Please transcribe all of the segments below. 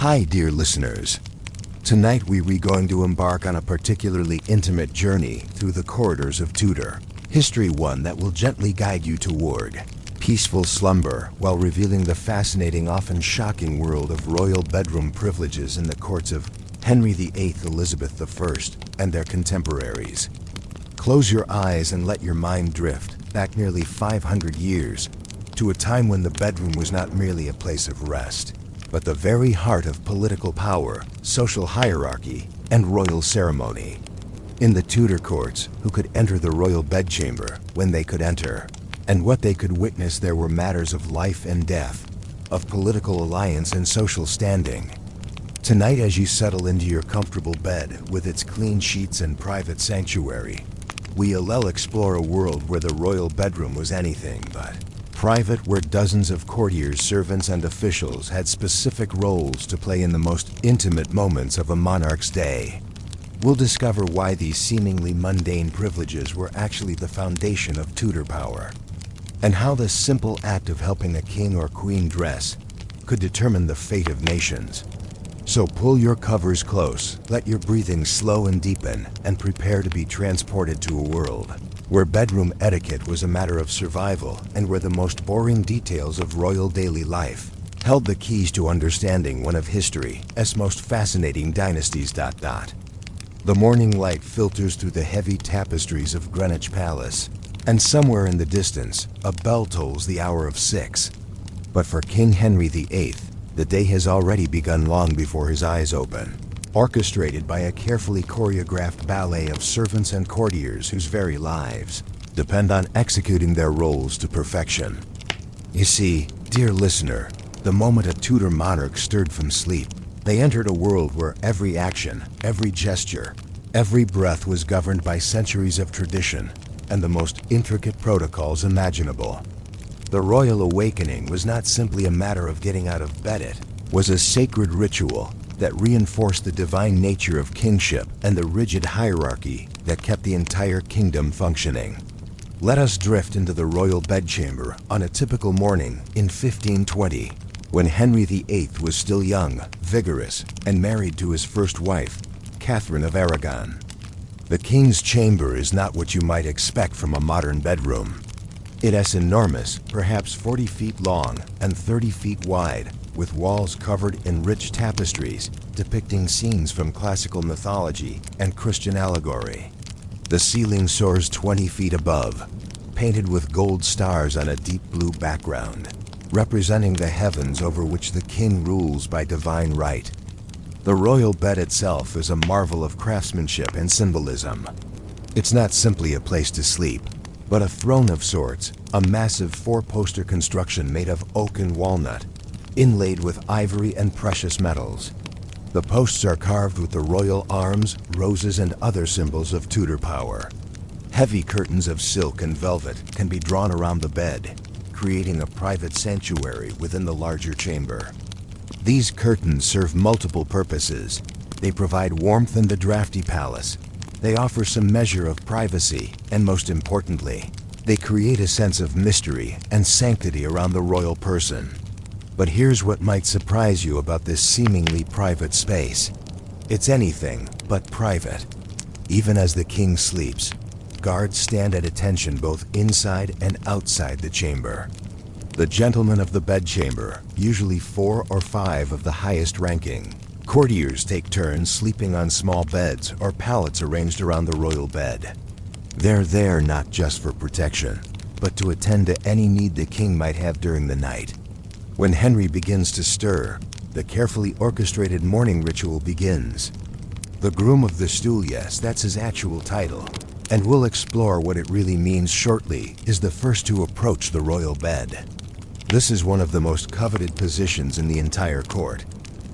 Hi, dear listeners. Tonight we're going to embark on a particularly intimate journey through the corridors of Tudor. History one that will gently guide you toward peaceful slumber while revealing the fascinating, often shocking world of royal bedroom privileges in the courts of Henry VIII, Elizabeth I, and their contemporaries. Close your eyes and let your mind drift back nearly 500 years to a time when the bedroom was not merely a place of rest, but the very heart of political power, social hierarchy, and royal ceremony. In the Tudor courts, who could enter the royal bedchamber when they could enter, and what they could witness there were matters of life and death, of political alliance and social standing. Tonight, as you settle into your comfortable bed with its clean sheets and private sanctuary, we'll explore a world where the royal bedroom was anything but private, where dozens of courtiers, servants, and officials had specific roles to play in the most intimate moments of a monarch's day. We'll discover why these seemingly mundane privileges were actually the foundation of Tudor power, and how the simple act of helping a king or queen dress could determine the fate of nations. So pull your covers close, let your breathing slow and deepen, and prepare to be transported to a world where bedroom etiquette was a matter of survival and where the most boring details of royal daily life held the keys to understanding one of history's most fascinating dynasties. The morning light filters through the heavy tapestries of Greenwich Palace, and somewhere in the distance, a bell tolls the hour of 6. But for King Henry VIII, the day has already begun long before his eyes open, orchestrated by a carefully choreographed ballet of servants and courtiers whose very lives depend on executing their roles to perfection. You see, dear listener, the moment a Tudor monarch stirred from sleep, they entered a world where every action, every gesture, every breath was governed by centuries of tradition and the most intricate protocols imaginable. The royal awakening was not simply a matter of getting out of bed, it was a sacred ritual that reinforced the divine nature of kingship and the rigid hierarchy that kept the entire kingdom functioning. Let us drift into the royal bedchamber on a typical morning in 1520, when Henry VIII was still young, vigorous, and married to his first wife, Catherine of Aragon. The king's chamber is not what you might expect from a modern bedroom. It is enormous, perhaps 40 feet long and 30 feet wide, with walls covered in rich tapestries depicting scenes from classical mythology and Christian allegory. The ceiling soars 20 feet above, painted with gold stars on a deep blue background, representing the heavens over which the king rules by divine right. The royal bed itself is a marvel of craftsmanship and symbolism. It's not simply a place to sleep, but a throne of sorts, a massive 4-poster construction made of oak and walnut, inlaid with ivory and precious metals. The posts are carved with the royal arms, roses, and other symbols of Tudor power. Heavy curtains of silk and velvet can be drawn around the bed, creating a private sanctuary within the larger chamber. These curtains serve multiple purposes. They provide warmth in the drafty palace. They offer some measure of privacy, and most importantly, they create a sense of mystery and sanctity around the royal person. But here's what might surprise you about this seemingly private space. It's anything but private. Even as the king sleeps, guards stand at attention both inside and outside the chamber. The gentlemen of the bedchamber, usually 4 or 5 of the highest ranking, courtiers take turns sleeping on small beds or pallets arranged around the royal bed. They're there not just for protection, but to attend to any need the king might have during the night. When Henry begins to stir, the carefully orchestrated morning ritual begins. The Groom of the Stool, yes, that's his actual title, and we'll explore what it really means shortly, is the first to approach the royal bed. This is one of the most coveted positions in the entire court,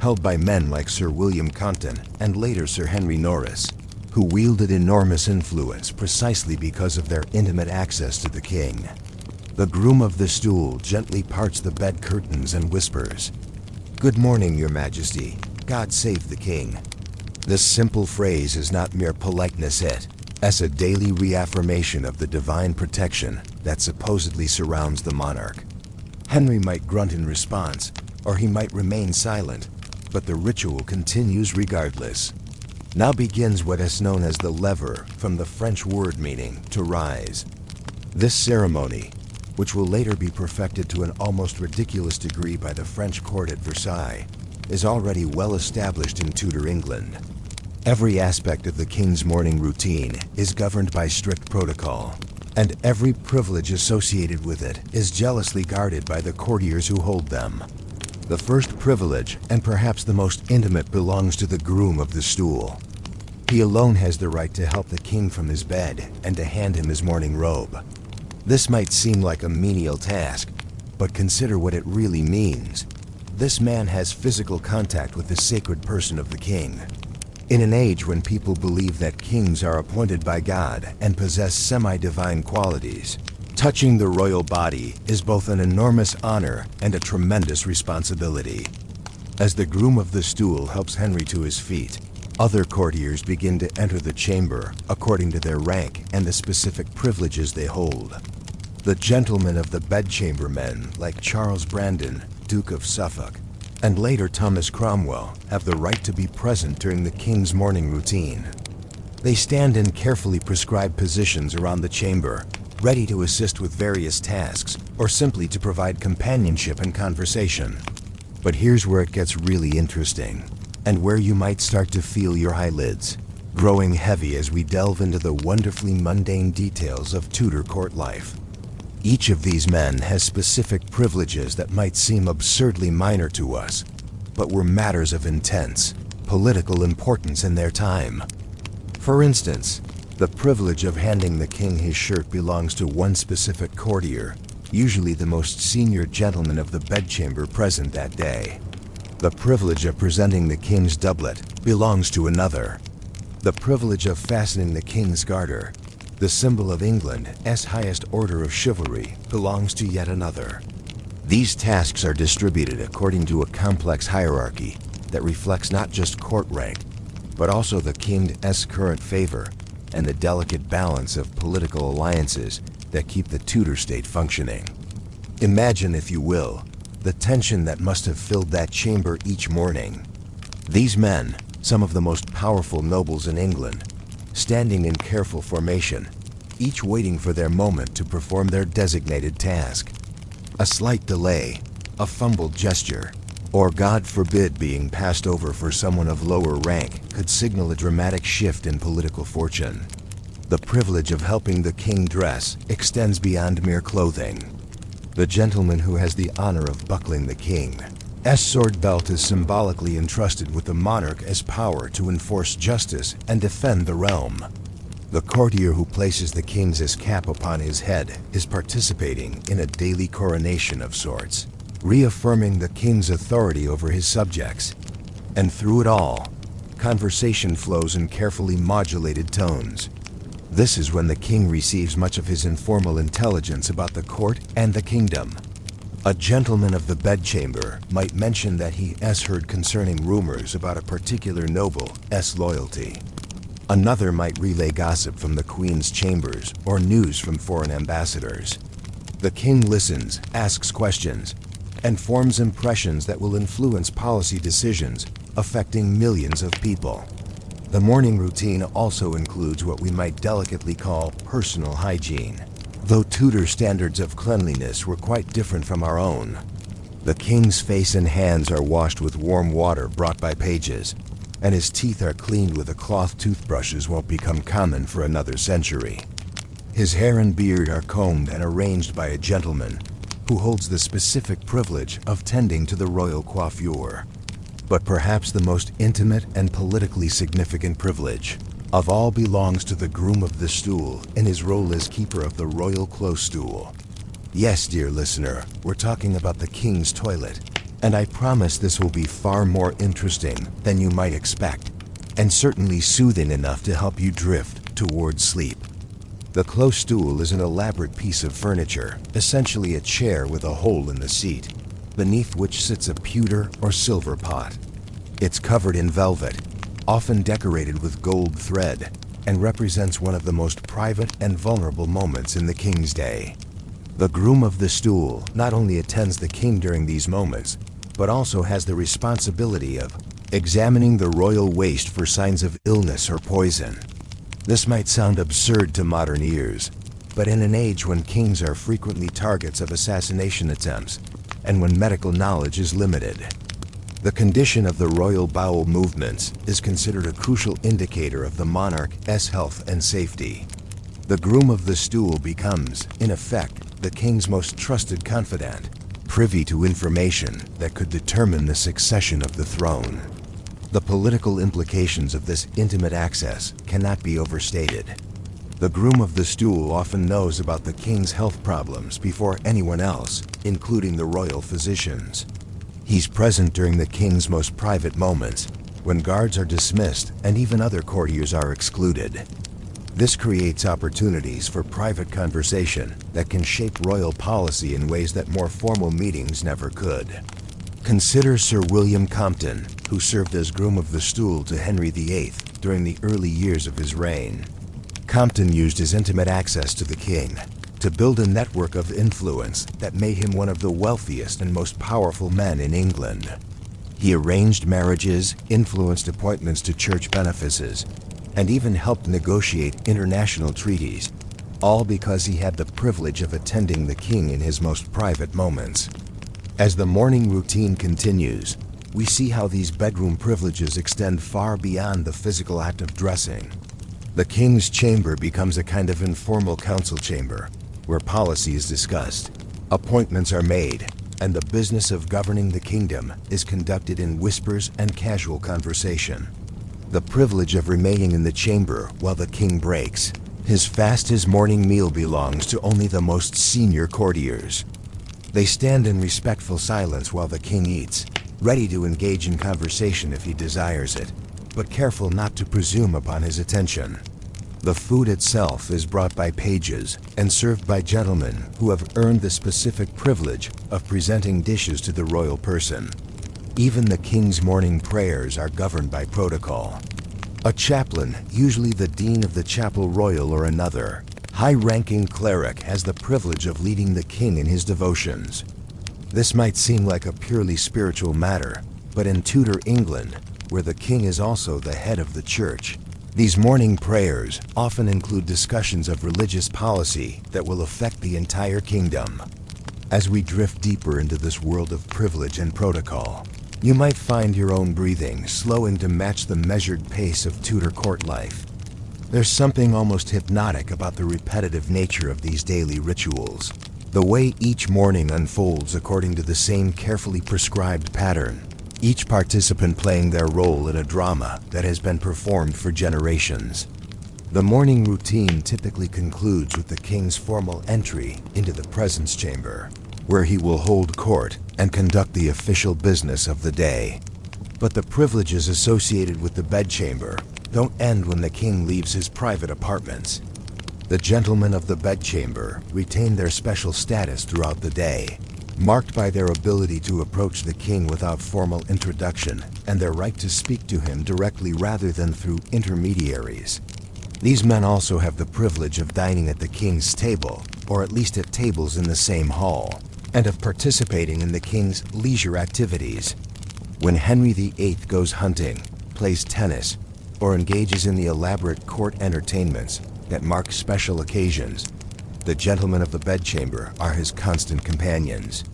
held by men like Sir William Compton and later Sir Henry Norris, who wielded enormous influence precisely because of their intimate access to the king. The Groom of the Stool gently parts the bed curtains and whispers, "Good morning, Your Majesty. God save the king." This simple phrase is not mere politeness, it's a daily reaffirmation of the divine protection that supposedly surrounds the monarch. Henry might grunt in response, or he might remain silent, but the ritual continues regardless. Now begins what is known as the lever, from the French word meaning to rise. This ceremony, which will later be perfected to an almost ridiculous degree by the French court at Versailles, is already well established in Tudor England. Every aspect of the king's morning routine is governed by strict protocol, and every privilege associated with it is jealously guarded by the courtiers who hold them. The first privilege, and perhaps the most intimate, belongs to the groom of the stool. He alone has the right to help the king from his bed and to hand him his morning robe. This might seem like a menial task, but consider what it really means. This man has physical contact with the sacred person of the king. In an age when people believe that kings are appointed by God and possess semi-divine qualities, touching the royal body is both an enormous honor and a tremendous responsibility. As the groom of the stool helps Henry to his feet, other courtiers begin to enter the chamber according to their rank and the specific privileges they hold. The gentlemen of the bedchamber men, like Charles Brandon, Duke of Suffolk, and later Thomas Cromwell, have the right to be present during the king's morning routine. They stand in carefully prescribed positions around the chamber, ready to assist with various tasks or simply to provide companionship and conversation. But here's where it gets really interesting, and where you might start to feel your eyelids growing heavy as we delve into the wonderfully mundane details of Tudor court life. Each of these men has specific privileges that might seem absurdly minor to us, but were matters of intense political importance in their time. For instance, the privilege of handing the king his shirt belongs to one specific courtier, usually the most senior gentleman of the bedchamber present that day. The privilege of presenting the king's doublet belongs to another. The privilege of fastening the king's garter, the symbol of England's highest order of chivalry, belongs to yet another. These tasks are distributed according to a complex hierarchy that reflects not just court rank, but also the king's current favor and the delicate balance of political alliances that keep the Tudor state functioning. Imagine, if you will, the tension that must have filled that chamber each morning. These men, some of the most powerful nobles in England, standing in careful formation, each waiting for their moment to perform their designated task. A slight delay, a fumbled gesture, or God forbid being passed over for someone of lower rank could signal a dramatic shift in political fortune. The privilege of helping the king dress extends beyond mere clothing. The gentleman who has the honor of buckling the king's sword belt is symbolically entrusted with the monarch's power to enforce justice and defend the realm. The courtier who places the king's cap upon his head is participating in a daily coronation of sorts, reaffirming the king's authority over his subjects. And through it all, conversation flows in carefully modulated tones. This is when the king receives much of his informal intelligence about the court and the kingdom. A gentleman of the bedchamber might mention that he has heard concerning rumors about a particular noble's loyalty. Another might relay gossip from the queen's chambers or news from foreign ambassadors. The king listens, asks questions, and forms impressions that will influence policy decisions affecting millions of people. The morning routine also includes what we might delicately call personal hygiene. Though Tudor standards of cleanliness were quite different from our own. The king's face and hands are washed with warm water brought by pages, and his teeth are cleaned with a cloth toothbrushes won't become common for another century. His hair and beard are combed and arranged by a gentleman who holds the specific privilege of tending to the royal coiffure. But perhaps the most intimate and politically significant privilege of all belongs to the groom of the stool in his role as keeper of the royal close stool. Yes, dear listener, we're talking about the king's toilet, and I promise this will be far more interesting than you might expect, and certainly soothing enough to help you drift towards sleep. The close stool is an elaborate piece of furniture, essentially a chair with a hole in the seat, beneath which sits a pewter or silver pot. It's covered in velvet, often decorated with gold thread, and represents one of the most private and vulnerable moments in the king's day. The groom of the stool not only attends the king during these moments, but also has the responsibility of examining the royal waist for signs of illness or poison. This might sound absurd to modern ears, but in an age when kings are frequently targets of assassination attempts, and when medical knowledge is limited, the condition of the royal bowel movements is considered a crucial indicator of the monarch's health and safety. The groom of the stool becomes, in effect, the king's most trusted confidant, privy to information that could determine the succession of the throne. The political implications of this intimate access cannot be overstated. The groom of the stool often knows about the king's health problems before anyone else, including the royal physicians. He's present during the king's most private moments, when guards are dismissed and even other courtiers are excluded. This creates opportunities for private conversation that can shape royal policy in ways that more formal meetings never could. Consider Sir William Compton, who served as groom of the stool to Henry VIII during the early years of his reign. Compton used his intimate access to the king to build a network of influence that made him one of the wealthiest and most powerful men in England. He arranged marriages, influenced appointments to church benefices, and even helped negotiate international treaties, all because he had the privilege of attending the king in his most private moments. As the morning routine continues, we see how these bedroom privileges extend far beyond the physical act of dressing. The king's chamber becomes a kind of informal council chamber, where policy is discussed, appointments are made, and the business of governing the kingdom is conducted in whispers and casual conversation. The privilege of remaining in the chamber while the king breaks his fast, his morning meal, belongs to only the most senior courtiers. They stand in respectful silence while the king eats, ready to engage in conversation if he desires it, but careful not to presume upon his attention. The food itself is brought by pages and served by gentlemen who have earned the specific privilege of presenting dishes to the royal person. Even the king's morning prayers are governed by protocol. A chaplain, usually the dean of the chapel royal or another high-ranking cleric, has the privilege of leading the king in his devotions. This might seem like a purely spiritual matter, but in Tudor England, where the king is also the head of the church, these morning prayers often include discussions of religious policy that will affect the entire kingdom. As we drift deeper into this world of privilege and protocol, you might find your own breathing slowing to match the measured pace of Tudor court life. There's something almost hypnotic about the repetitive nature of these daily rituals. The way each morning unfolds according to the same carefully prescribed pattern, each participant playing their role in a drama that has been performed for generations. The morning routine typically concludes with the king's formal entry into the presence chamber, where he will hold court and conduct the official business of the day. But the privileges associated with the bedchamber don't end when the king leaves his private apartments. The gentlemen of the bedchamber retain their special status throughout the day, marked by their ability to approach the king without formal introduction and their right to speak to him directly rather than through intermediaries. These men also have the privilege of dining at the king's table, or at least at tables in the same hall, and of participating in the king's leisure activities. When Henry VIII goes hunting, plays tennis, or engages in the elaborate court entertainments that mark special occasions, the gentlemen of the bedchamber are his constant companions.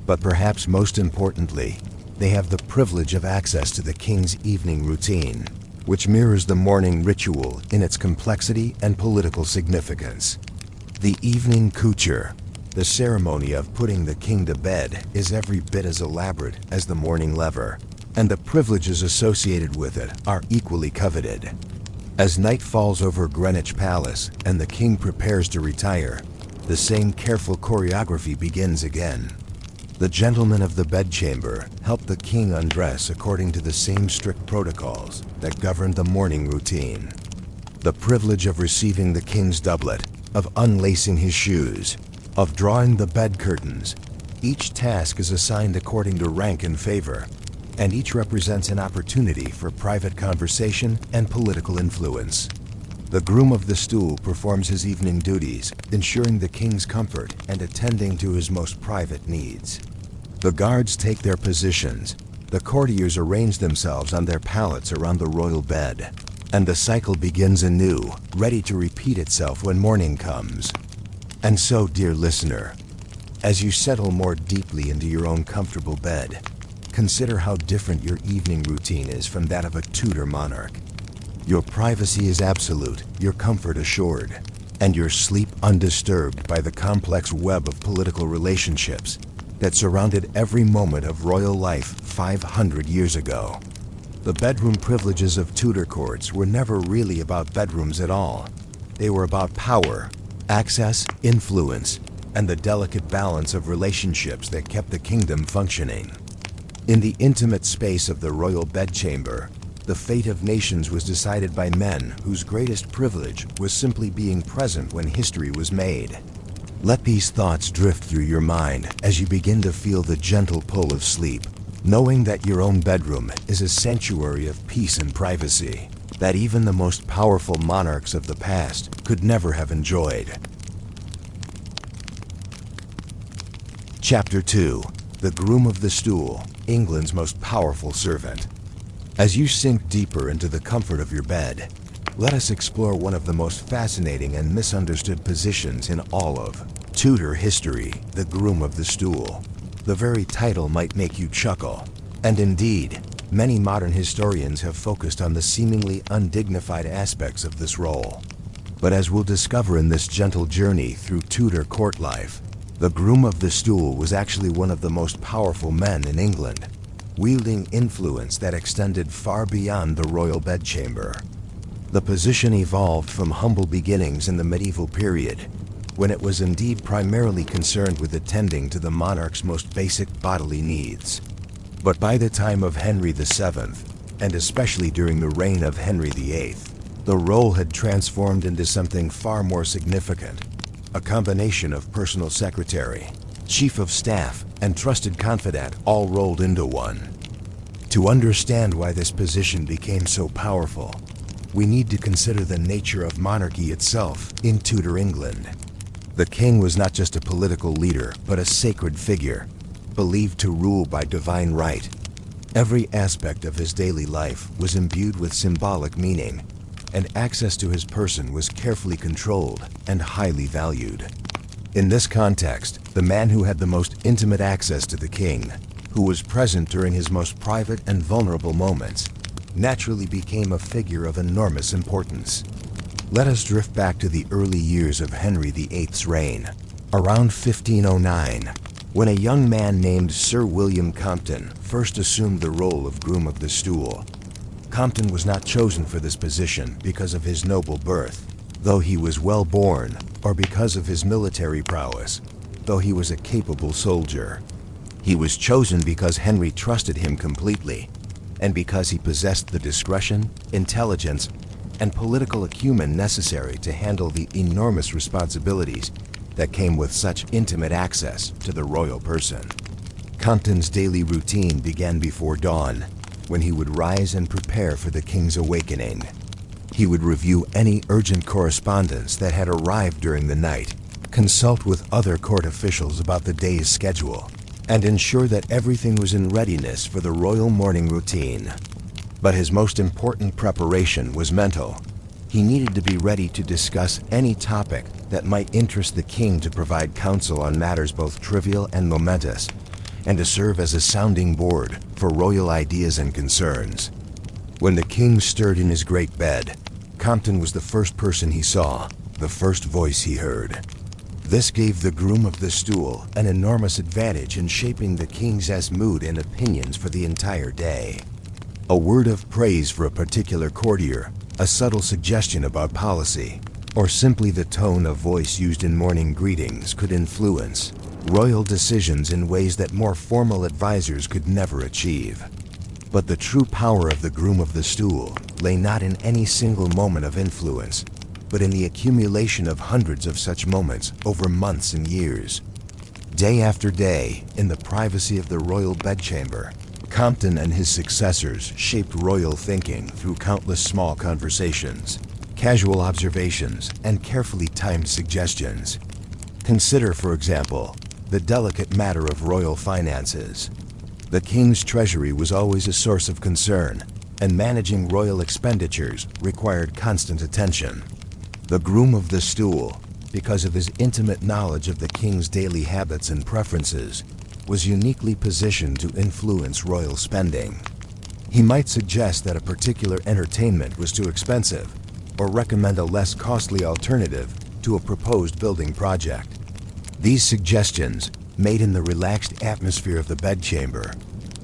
But perhaps most importantly, they have the privilege of access to the king's evening routine, which mirrors the morning ritual in its complexity and political significance. The evening couture, the ceremony of putting the king to bed, is every bit as elaborate as the morning lever, and the privileges associated with it are equally coveted. As night falls over Greenwich Palace and the king prepares to retire, the same careful choreography begins again. The gentlemen of the bedchamber help the king undress according to the same strict protocols that govern the morning routine. The privilege of receiving the king's doublet, of unlacing his shoes, of drawing the bed curtains. Each task is assigned according to rank and favor, and each represents an opportunity for private conversation and political influence. The groom of the stool performs his evening duties, ensuring the king's comfort and attending to his most private needs. The guards take their positions, the courtiers arrange themselves on their pallets around the royal bed, and the cycle begins anew, ready to repeat itself when morning comes. And so, dear listener, as you settle more deeply into your own comfortable bed, consider how different your evening routine is from that of a Tudor monarch. Your privacy is absolute, your comfort assured, and your sleep undisturbed by the complex web of political relationships that surrounded every moment of royal life 500 years ago. The bedroom privileges of Tudor courts were never really about bedrooms at all. They were about power, access, influence, and the delicate balance of relationships that kept the kingdom functioning. In the intimate space of the royal bedchamber, the fate of nations was decided by men whose greatest privilege was simply being present when history was made. Let these thoughts drift through your mind as you begin to feel the gentle pull of sleep, knowing that your own bedroom is a sanctuary of peace and privacy that even the most powerful monarchs of the past could never have enjoyed. Chapter 2. The Groom of the Stool, England's most powerful servant. As you sink deeper into the comfort of your bed, let us explore one of the most fascinating and misunderstood positions in all of Tudor history, the Groom of the Stool. The very title might make you chuckle, and indeed, many modern historians have focused on the seemingly undignified aspects of this role. But as we'll discover in this gentle journey through Tudor court life, the Groom of the Stool was actually one of the most powerful men in England, wielding influence that extended far beyond the royal bedchamber. The position evolved from humble beginnings in the medieval period, when it was indeed primarily concerned with attending to the monarch's most basic bodily needs. But by the time of Henry VII, and especially during the reign of Henry VIII, the role had transformed into something far more significant, a combination of personal secretary, chief of staff, and trusted confidant all rolled into one. To understand why this position became so powerful, we need to consider the nature of monarchy itself in Tudor England. The king was not just a political leader, but a sacred figure, believed to rule by divine right. Every aspect of his daily life was imbued with symbolic meaning, and access to his person was carefully controlled and highly valued. In this context, the man who had the most intimate access to the king, who was present during his most private and vulnerable moments, naturally became a figure of enormous importance. Let us drift back to the early years of Henry VIII's reign, around 1509, when a young man named Sir William Compton first assumed the role of Groom of the Stool. Compton was not chosen for this position because of his noble birth, though he was well born, or because of his military prowess, though he was a capable soldier. He was chosen because Henry trusted him completely, and because he possessed the discretion, intelligence, and political acumen necessary to handle the enormous responsibilities that came with such intimate access to the royal person. Compton's daily routine began before dawn, when he would rise and prepare for the king's awakening. He would review any urgent correspondence that had arrived during the night, consult with other court officials about the day's schedule, and ensure that everything was in readiness for the royal morning routine. But his most important preparation was mental. He needed to be ready to discuss any topic that might interest the king, to provide counsel on matters both trivial and momentous, and to serve as a sounding board for royal ideas and concerns. When the king stirred in his great bed, Compton was the first person he saw, the first voice he heard. This gave the Groom of the Stool an enormous advantage in shaping the king's mood and opinions for the entire day. A word of praise for a particular courtier, a subtle suggestion about policy, or simply the tone of voice used in morning greetings could influence royal decisions in ways that more formal advisors could never achieve. But the true power of the Groom of the Stool lay not in any single moment of influence, but in the accumulation of hundreds of such moments over months and years. Day after day, in the privacy of the royal bedchamber, Compton and his successors shaped royal thinking through countless small conversations, casual observations, and carefully timed suggestions. Consider, for example, the delicate matter of royal finances. The king's treasury was always a source of concern, and managing royal expenditures required constant attention. The Groom of the Stool, because of his intimate knowledge of the king's daily habits and preferences, was uniquely positioned to influence royal spending. He might suggest that a particular entertainment was too expensive, or recommend a less costly alternative to a proposed building project. These suggestions, made in the relaxed atmosphere of the bedchamber,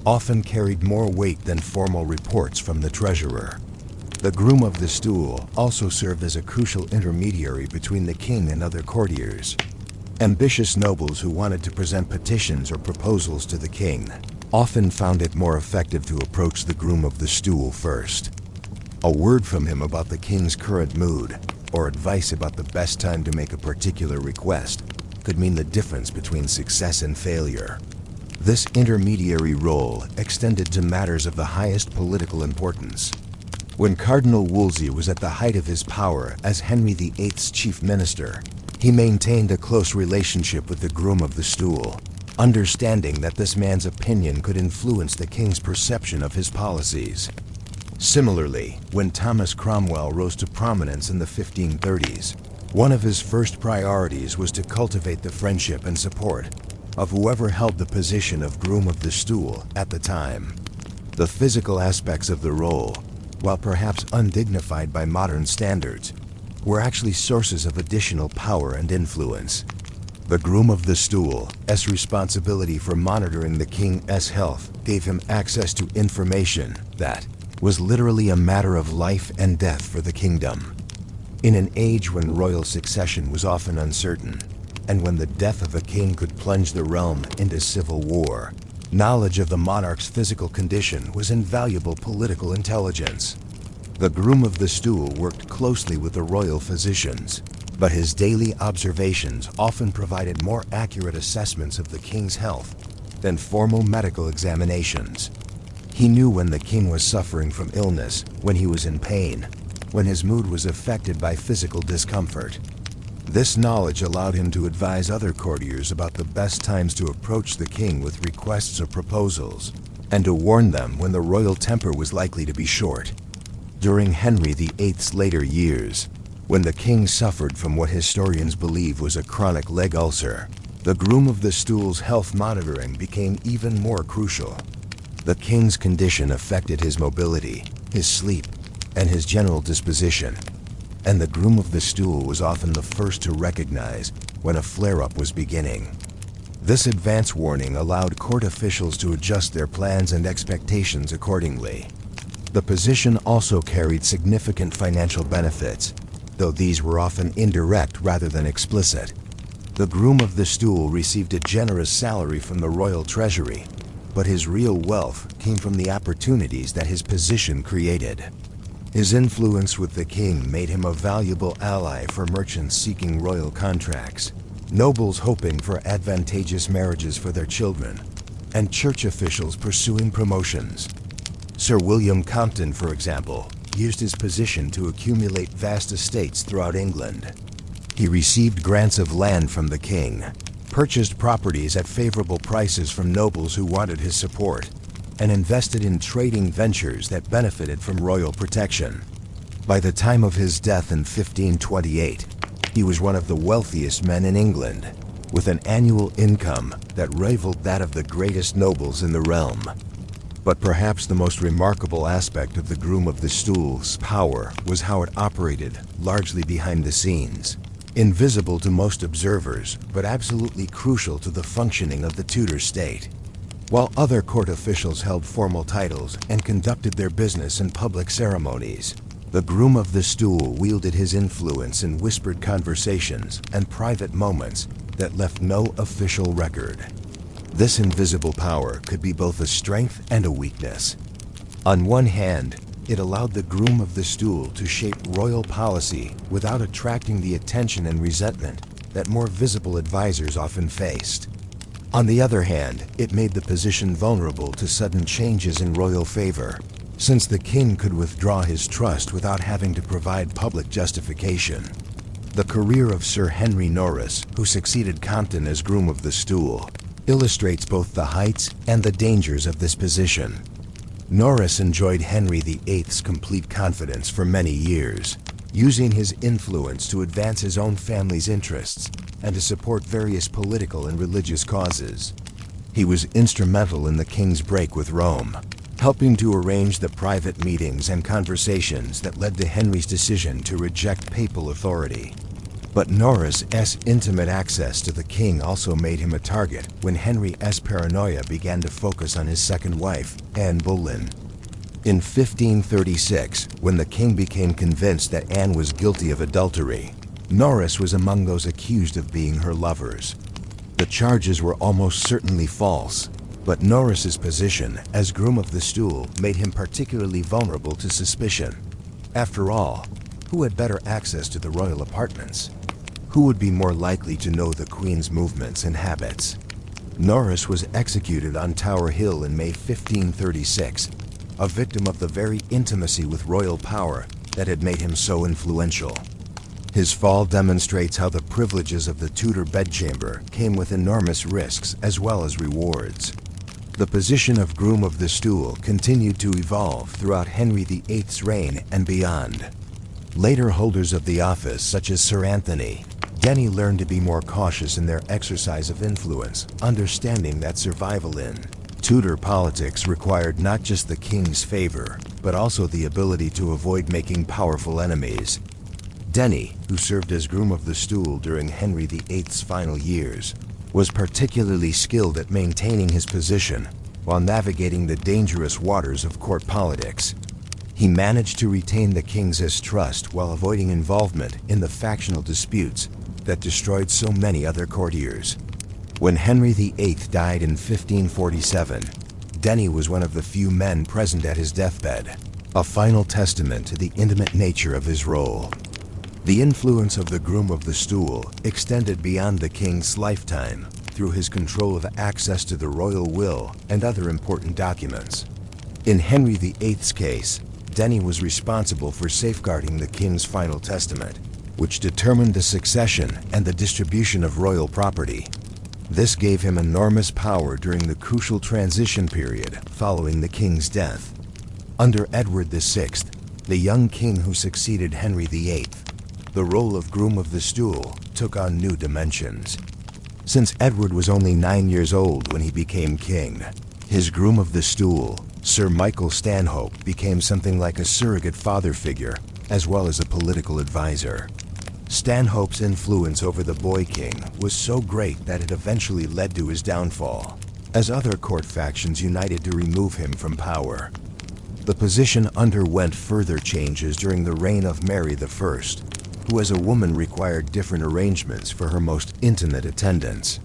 often carried more weight than formal reports from the treasurer. The Groom of the Stool also served as a crucial intermediary between the king and other courtiers. Ambitious nobles who wanted to present petitions or proposals to the king often found it more effective to approach the Groom of the Stool first. A word from him about the king's current mood, or advice about the best time to make a particular request, could mean the difference between success and failure. This intermediary role extended to matters of the highest political importance. When Cardinal Wolsey was at the height of his power as Henry VIII's chief minister, he maintained a close relationship with the Groom of the Stool, understanding that this man's opinion could influence the king's perception of his policies. Similarly, when Thomas Cromwell rose to prominence in the 1530s, one of his first priorities was to cultivate the friendship and support of whoever held the position of Groom of the Stool at the time. The physical aspects of the role, while perhaps undignified by modern standards, were actually sources of additional power and influence. The Groom of the Stool's responsibility for monitoring the king's health gave him access to information that was literally a matter of life and death for the kingdom. In an age when royal succession was often uncertain, and when the death of a king could plunge the realm into civil war, knowledge of the monarch's physical condition was invaluable political intelligence. The Groom of the Stool worked closely with the royal physicians, but his daily observations often provided more accurate assessments of the king's health than formal medical examinations. He knew when the king was suffering from illness, when he was in pain, when his mood was affected by physical discomfort. This knowledge allowed him to advise other courtiers about the best times to approach the king with requests or proposals, and to warn them when the royal temper was likely to be short. During Henry VIII's later years, when the king suffered from what historians believe was a chronic leg ulcer, the Groom of the Stool's health monitoring became even more crucial. The king's condition affected his mobility, his sleep, and his general disposition, and the Groom of the Stool was often the first to recognize when a flare-up was beginning. This advance warning allowed court officials to adjust their plans and expectations accordingly. The position also carried significant financial benefits, though these were often indirect rather than explicit. The Groom of the Stool received a generous salary from the royal treasury, but his real wealth came from the opportunities that his position created. His influence with the king made him a valuable ally for merchants seeking royal contracts, nobles hoping for advantageous marriages for their children, and church officials pursuing promotions. Sir William Compton, for example, used his position to accumulate vast estates throughout England. He received grants of land from the king, purchased properties at favorable prices from nobles who wanted his support, and invested in trading ventures that benefited from royal protection. By the time of his death in 1528, he was one of the wealthiest men in England, with an annual income that rivaled that of the greatest nobles in the realm. But perhaps the most remarkable aspect of the Groom of the Stool's power was how it operated largely behind the scenes, invisible to most observers, but absolutely crucial to the functioning of the Tudor state. While other court officials held formal titles and conducted their business in public ceremonies, the Groom of the Stool wielded his influence in whispered conversations and private moments that left no official record. This invisible power could be both a strength and a weakness. On one hand, it allowed the Groom of the Stool to shape royal policy without attracting the attention and resentment that more visible advisors often faced. On the other hand, it made the position vulnerable to sudden changes in royal favor, since the king could withdraw his trust without having to provide public justification. The career of Sir Henry Norris, who succeeded Compton as Groom of the Stool, illustrates both the heights and the dangers of this position. Norris enjoyed Henry VIII's complete confidence for many years, using his influence to advance his own family's interests and to support various political and religious causes. He was instrumental in the king's break with Rome, helping to arrange the private meetings and conversations that led to Henry's decision to reject papal authority. But Norris's intimate access to the king also made him a target when Henry's paranoia began to focus on his second wife, Anne Boleyn. In 1536, when the king became convinced that Anne was guilty of adultery, Norris was among those accused of being her lovers. The charges were almost certainly false, but Norris's position as Groom of the Stool made him particularly vulnerable to suspicion. After all, who had better access to the royal apartments? Who would be more likely to know the Queen's movements and habits? Norris was executed on Tower Hill in May 1536, a victim of the very intimacy with royal power that had made him so influential. His fall demonstrates how the privileges of the Tudor bedchamber came with enormous risks as well as rewards. The position of Groom of the Stool continued to evolve throughout Henry VIII's reign and beyond. Later holders of the office, such as Sir Anthony Denny, learned to be more cautious in their exercise of influence, understanding that survival in Tudor politics required not just the king's favor, but also the ability to avoid making powerful enemies. Denny, who served as Groom of the Stool during Henry VIII's final years, was particularly skilled at maintaining his position while navigating the dangerous waters of court politics. He managed to retain the king's trust while avoiding involvement in the factional disputes that destroyed so many other courtiers. When Henry VIII died in 1547, Denny was one of the few men present at his deathbed, a final testament to the intimate nature of his role. The influence of the Groom of the Stool extended beyond the king's lifetime through his control of access to the royal will and other important documents. In Henry VIII's case, Denny was responsible for safeguarding the king's final testament, which determined the succession and the distribution of royal property. This gave him enormous power during the crucial transition period following the king's death. Under Edward VI, the young king who succeeded Henry VIII, the role of Groom of the Stool took on new dimensions. Since Edward was only 9 years old when he became king, his Groom of the Stool, Sir Michael Stanhope, became something like a surrogate father figure, as well as a political advisor. Stanhope's influence over the boy king was so great that it eventually led to his downfall, as other court factions united to remove him from power. The position underwent further changes during the reign of Mary I, who as a woman required different arrangements for her most intimate attendants.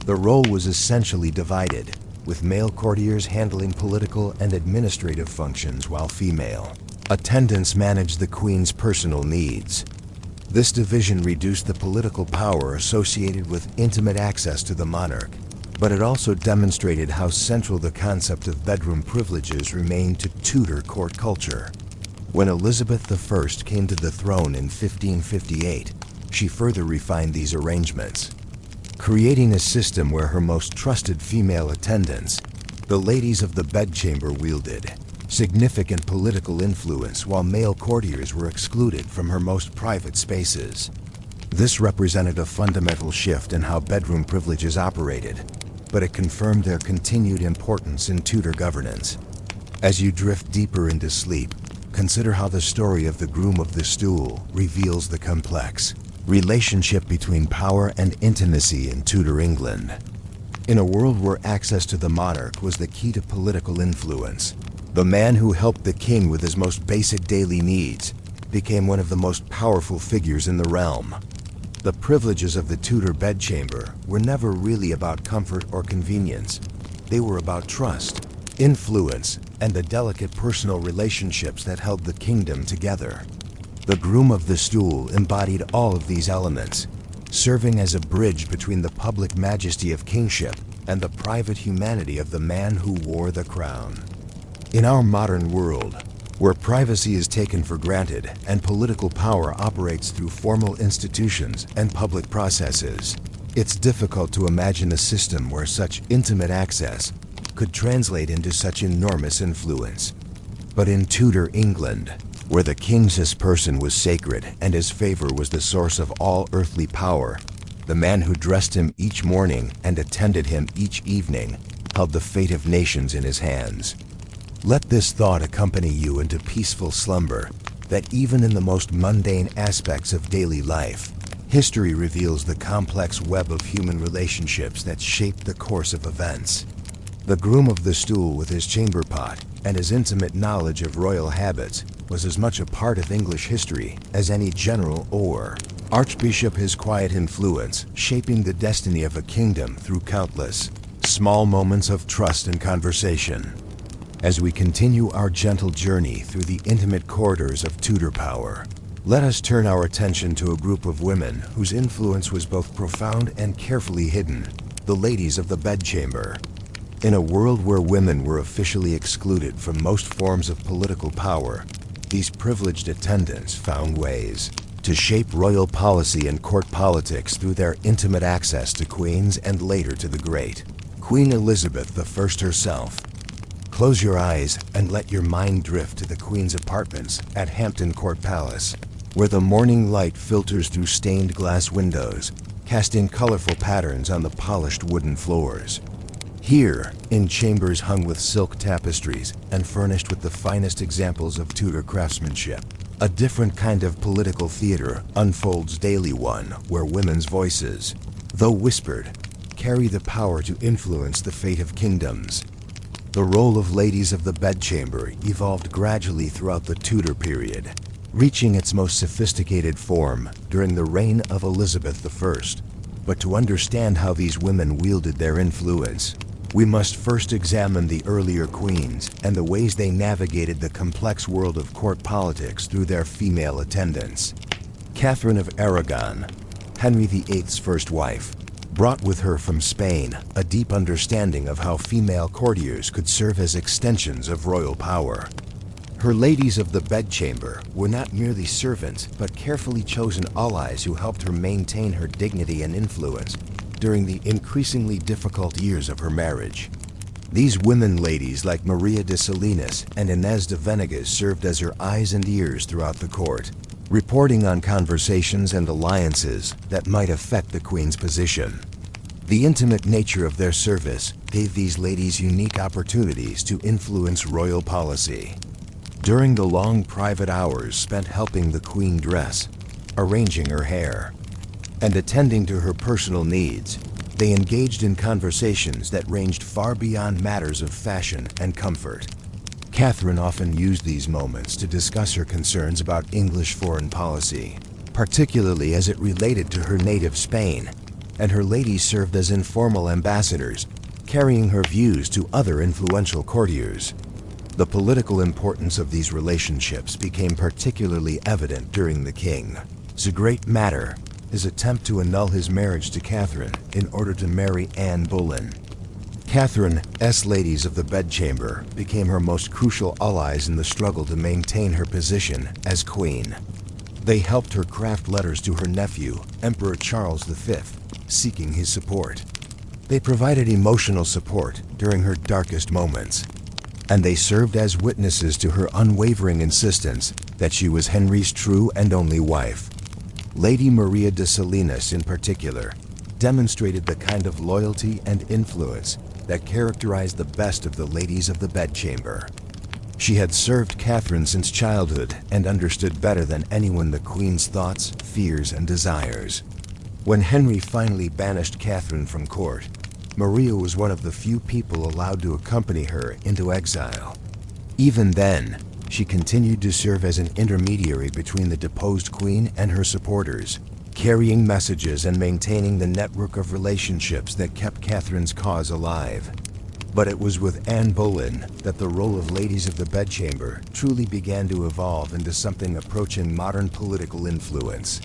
The role was essentially divided, with male courtiers handling political and administrative functions while female attendants managed the queen's personal needs. This division reduced the political power associated with intimate access to the monarch, but it also demonstrated how central the concept of bedroom privileges remained to Tudor court culture. When Elizabeth I came to the throne in 1558, she further refined these arrangements, creating a system where her most trusted female attendants, the ladies of the bedchamber, wielded significant political influence while male courtiers were excluded from her most private spaces. This represented a fundamental shift in how bedroom privileges operated, but it confirmed their continued importance in Tudor governance. As you drift deeper into sleep, consider how the story of the Groom of the Stool reveals the complex relationship between power and intimacy in Tudor England. In a world where access to the monarch was the key to political influence, the man who helped the king with his most basic daily needs became one of the most powerful figures in the realm. The privileges of the Tudor bedchamber were never really about comfort or convenience. They were about trust, influence, and the delicate personal relationships that held the kingdom together. The Groom of the Stool embodied all of these elements, serving as a bridge between the public majesty of kingship and the private humanity of the man who wore the crown. In our modern world, where privacy is taken for granted and political power operates through formal institutions and public processes. It's difficult to imagine a system where such intimate access could translate into such enormous influence. But in Tudor England, where the king's person was sacred and his favor was the source of all earthly power, the man who dressed him each morning and attended him each evening held the fate of nations in his hands. Let this thought accompany you into peaceful slumber, that even in the most mundane aspects of daily life, history reveals the complex web of human relationships that shape the course of events. The groom of the stool with his chamber pot and his intimate knowledge of royal habits was as much a part of English history as any general or archbishop. His quiet influence shaping the destiny of a kingdom through countless small moments of trust and conversation. As we continue our gentle journey through the intimate corridors of Tudor power, let us turn our attention to a group of women whose influence was both profound and carefully hidden, the ladies of the bedchamber. In a world where women were officially excluded from most forms of political power, these privileged attendants found ways to shape royal policy and court politics through their intimate access to queens and later to the great Queen Elizabeth I herself. Close your eyes and let your mind drift to the Queen's apartments at Hampton Court Palace, where the morning light filters through stained glass windows, casting colorful patterns on the polished wooden floors. Here, in chambers hung with silk tapestries and furnished with the finest examples of Tudor craftsmanship, a different kind of political theater unfolds daily, one where women's voices, though whispered, carry the power to influence the fate of kingdoms. The role of ladies of the bedchamber evolved gradually throughout the Tudor period, reaching its most sophisticated form during the reign of Elizabeth I. But to understand how these women wielded their influence, we must first examine the earlier queens and the ways they navigated the complex world of court politics through their female attendants. Catherine of Aragon, Henry VIII's first wife, brought with her from Spain a deep understanding of how female courtiers could serve as extensions of royal power. Her ladies of the bedchamber were not merely servants, but carefully chosen allies who helped her maintain her dignity and influence during the increasingly difficult years of her marriage. These women ladies like Maria de Salinas and Inez de Venegas served as her eyes and ears throughout the court, reporting on conversations and alliances that might affect the Queen's position. The intimate nature of their service gave these ladies unique opportunities to influence royal policy. During the long private hours spent helping the Queen dress, arranging her hair, and attending to her personal needs, they engaged in conversations that ranged far beyond matters of fashion and comfort. Catherine often used these moments to discuss her concerns about English foreign policy, particularly as it related to her native Spain, and her ladies served as informal ambassadors, carrying her views to other influential courtiers. The political importance of these relationships became particularly evident during the King's great matter, his attempt to annul his marriage to Catherine in order to marry Anne Boleyn. Catherine's ladies of the bedchamber became her most crucial allies in the struggle to maintain her position as queen. They helped her craft letters to her nephew, Emperor Charles V, seeking his support. They provided emotional support during her darkest moments, and they served as witnesses to her unwavering insistence that she was Henry's true and only wife. Lady Maria de Salinas, in particular, demonstrated the kind of loyalty and influence that characterized the best of the ladies of the bedchamber. She had served Catherine since childhood and understood better than anyone the Queen's thoughts, fears, and desires. When Henry finally banished Catherine from court, Maria was one of the few people allowed to accompany her into exile. Even then, she continued to serve as an intermediary between the deposed queen and her supporters, carrying messages and maintaining the network of relationships that kept Catherine's cause alive. But it was with Anne Boleyn that the role of ladies of the bedchamber truly began to evolve into something approaching modern political influence.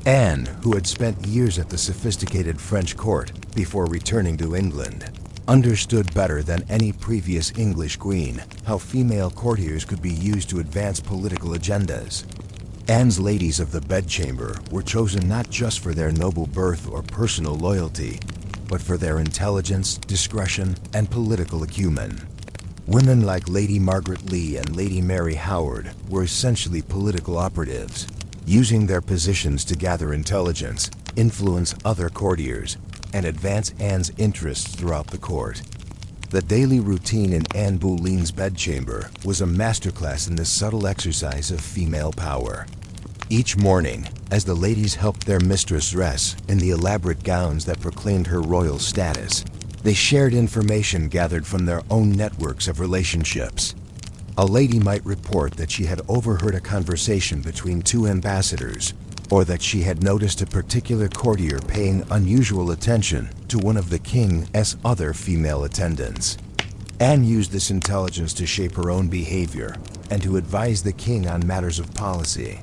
Anne, who had spent years at the sophisticated French court before returning to England, understood better than any previous English queen how female courtiers could be used to advance political agendas. Anne's ladies of the bedchamber were chosen not just for their noble birth or personal loyalty, but for their intelligence, discretion, and political acumen. Women like Lady Margaret Lee and Lady Mary Howard were essentially political operatives, using their positions to gather intelligence, influence other courtiers, and advance Anne's interests throughout the court. The daily routine in Anne Boleyn's bedchamber was a masterclass in the subtle exercise of female power. Each morning, as the ladies helped their mistress dress in the elaborate gowns that proclaimed her royal status, they shared information gathered from their own networks of relationships. A lady might report that she had overheard a conversation between two ambassadors, or that she had noticed a particular courtier paying unusual attention to one of the king's other female attendants. Anne used this intelligence to shape her own behavior and to advise the king on matters of policy.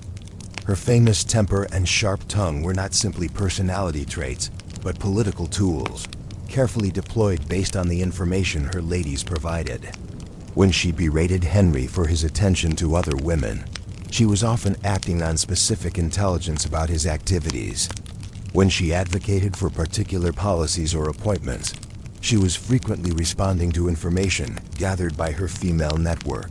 Her famous temper and sharp tongue were not simply personality traits, but political tools, carefully deployed based on the information her ladies provided. When she berated Henry for his attention to other women, she was often acting on specific intelligence about his activities. When she advocated for particular policies or appointments, she was frequently responding to information gathered by her female network.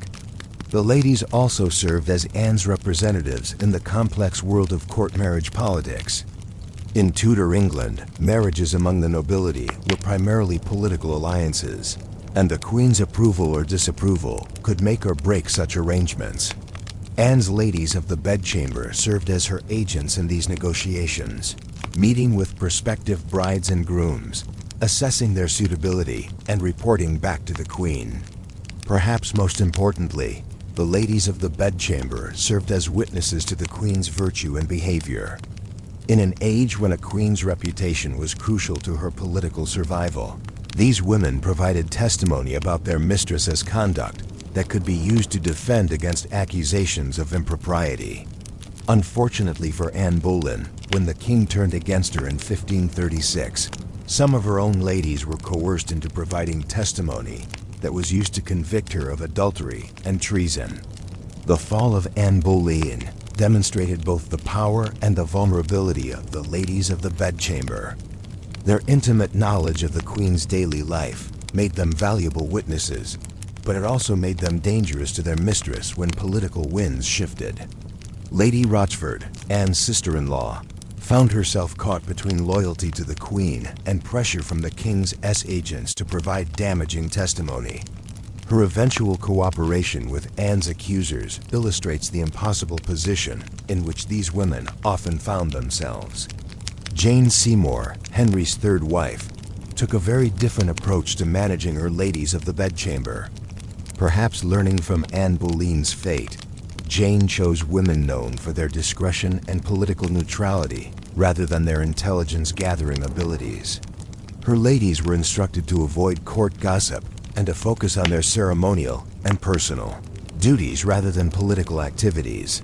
The ladies also served as Anne's representatives in the complex world of court marriage politics. In Tudor England, marriages among the nobility were primarily political alliances, and the Queen's approval or disapproval could make or break such arrangements. Anne's ladies of the bedchamber served as her agents in these negotiations, meeting with prospective brides and grooms, assessing their suitability, and reporting back to the Queen. Perhaps most importantly, the ladies of the bedchamber served as witnesses to the Queen's virtue and behavior. In an age when a queen's reputation was crucial to her political survival, these women provided testimony about their mistress's conduct that could be used to defend against accusations of impropriety. Unfortunately for Anne Boleyn, when the king turned against her in 1536, some of her own ladies were coerced into providing testimony that was used to convict her of adultery and treason. The fall of Anne Boleyn demonstrated both the power and the vulnerability of the ladies of the bedchamber. Their intimate knowledge of the Queen's daily life made them valuable witnesses, but it also made them dangerous to their mistress when political winds shifted. Lady Rochford, Anne's sister-in-law, found herself caught between loyalty to the Queen and pressure from the King's agents to provide damaging testimony. Her eventual cooperation with Anne's accusers illustrates the impossible position in which these women often found themselves. Jane Seymour, Henry's third wife, took a very different approach to managing her ladies of the bedchamber. Perhaps learning from Anne Boleyn's fate, Jane chose women known for their discretion and political neutrality rather than their intelligence-gathering abilities. Her ladies were instructed to avoid court gossip and to focus on their ceremonial and personal duties rather than political activities.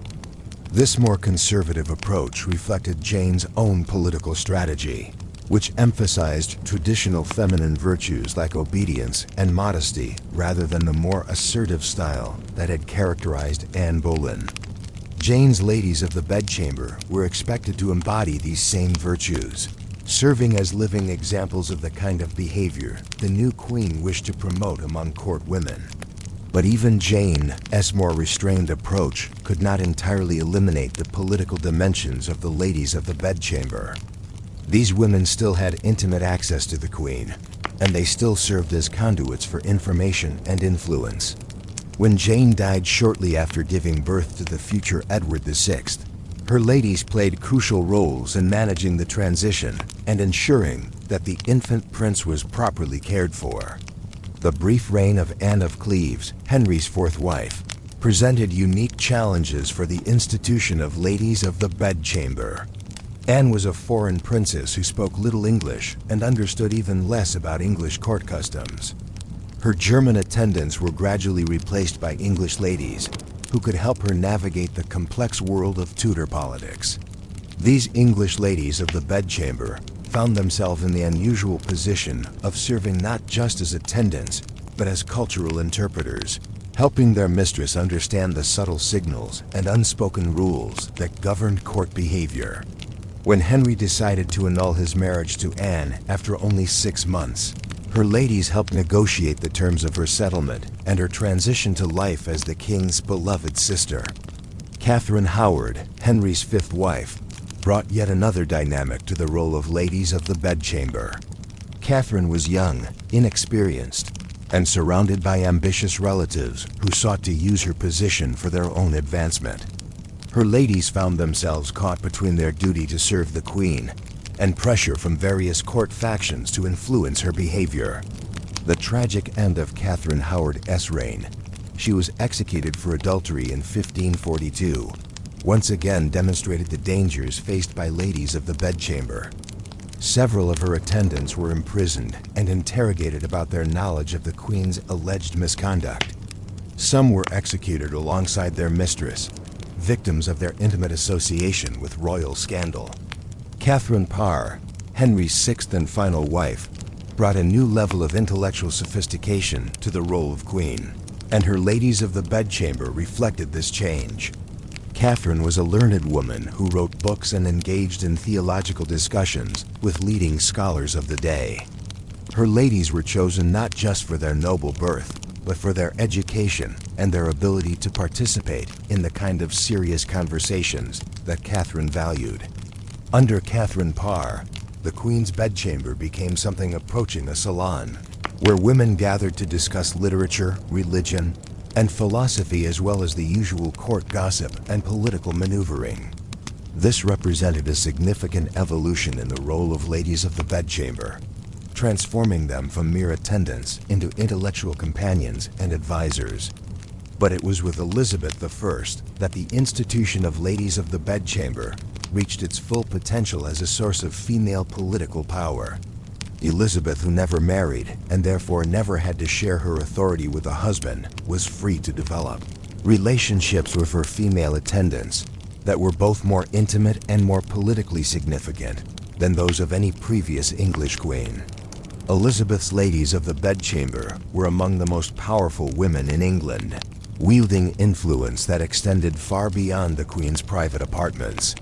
This more conservative approach reflected Jane's own political strategy, which emphasized traditional feminine virtues like obedience and modesty rather than the more assertive style that had characterized Anne Boleyn. Jane's ladies of the bedchamber were expected to embody these same virtues, serving as living examples of the kind of behavior the new queen wished to promote among court women. But even Jane's more restrained approach could not entirely eliminate the political dimensions of the ladies of the bedchamber. These women still had intimate access to the Queen, and they still served as conduits for information and influence. When Jane died shortly after giving birth to the future Edward VI, her ladies played crucial roles in managing the transition and ensuring that the infant prince was properly cared for. The brief reign of Anne of Cleves, Henry's fourth wife, presented unique challenges for the institution of ladies of the bedchamber. Anne was a foreign princess who spoke little English and understood even less about English court customs. Her German attendants were gradually replaced by English ladies who could help her navigate the complex world of Tudor politics. These English ladies of the bedchamber found themselves in the unusual position of serving not just as attendants, but as cultural interpreters, helping their mistress understand the subtle signals and unspoken rules that governed court behavior. When Henry decided to annul his marriage to Anne after only 6 months, her ladies helped negotiate the terms of her settlement and her transition to life as the king's beloved sister. Catherine Howard, Henry's fifth wife, brought yet another dynamic to the role of ladies of the bedchamber. Catherine was young, inexperienced, and surrounded by ambitious relatives who sought to use her position for their own advancement. Her ladies found themselves caught between their duty to serve the queen and pressure from various court factions to influence her behavior. The tragic end of Catherine Howard's reign. She was executed for adultery in 1542, once again demonstrated the dangers faced by ladies of the bedchamber. Several of her attendants were imprisoned and interrogated about their knowledge of the queen's alleged misconduct. Some were executed alongside their mistress, victims of their intimate association with royal scandal. Catherine Parr, Henry's sixth and final wife, brought a new level of intellectual sophistication to the role of queen, and her ladies of the bedchamber reflected this change. Catherine was a learned woman who wrote books and engaged in theological discussions with leading scholars of the day. Her ladies were chosen not just for their noble birth, but for their education and their ability to participate in the kind of serious conversations that Catherine valued. Under Catherine Parr, the Queen's bedchamber became something approaching a salon, where women gathered to discuss literature, religion, and philosophy, as well as the usual court gossip and political maneuvering. This represented a significant evolution in the role of ladies of the bedchamber, transforming them from mere attendants into intellectual companions and advisors. But it was with Elizabeth I that the institution of ladies of the bedchamber reached its full potential as a source of female political power. Elizabeth, who never married and therefore never had to share her authority with a husband, was free to develop relationships with her female attendants that were both more intimate and more politically significant than those of any previous English queen. Elizabeth's ladies of the bedchamber were among the most powerful women in England, wielding influence that extended far beyond the Queen's private apartments.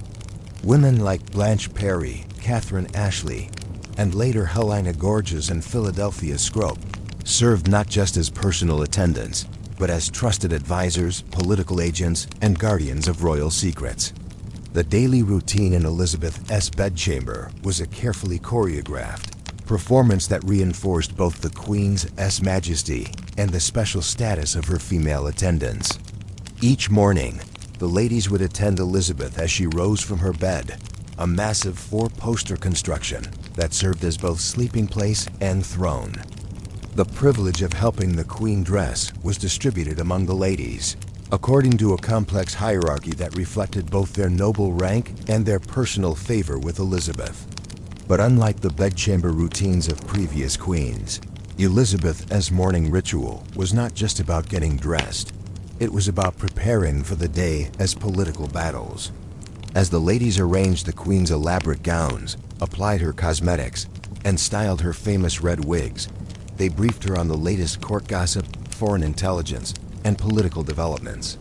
Women like Blanche Parry, Catherine Ashley, and later Helena Gorges and Philadelphia Scrope served not just as personal attendants, but as trusted advisors, political agents, and guardians of royal secrets. The daily routine in Elizabeth's bedchamber was a carefully choreographed performance that reinforced both the Queen's majesty and the special status of her female attendants. Each morning, the ladies would attend Elizabeth as she rose from her bed, a massive 4-poster construction that served as both sleeping place and throne. The privilege of helping the Queen dress was distributed among the ladies, according to a complex hierarchy that reflected both their noble rank and their personal favor with Elizabeth. But unlike the bedchamber routines of previous queens, Elizabeth's morning ritual was not just about getting dressed. It was about preparing for the day as political battles. As the ladies arranged the Queen's elaborate gowns, applied her cosmetics, and styled her famous red wigs, they briefed her on the latest court gossip, foreign intelligence, and political developments.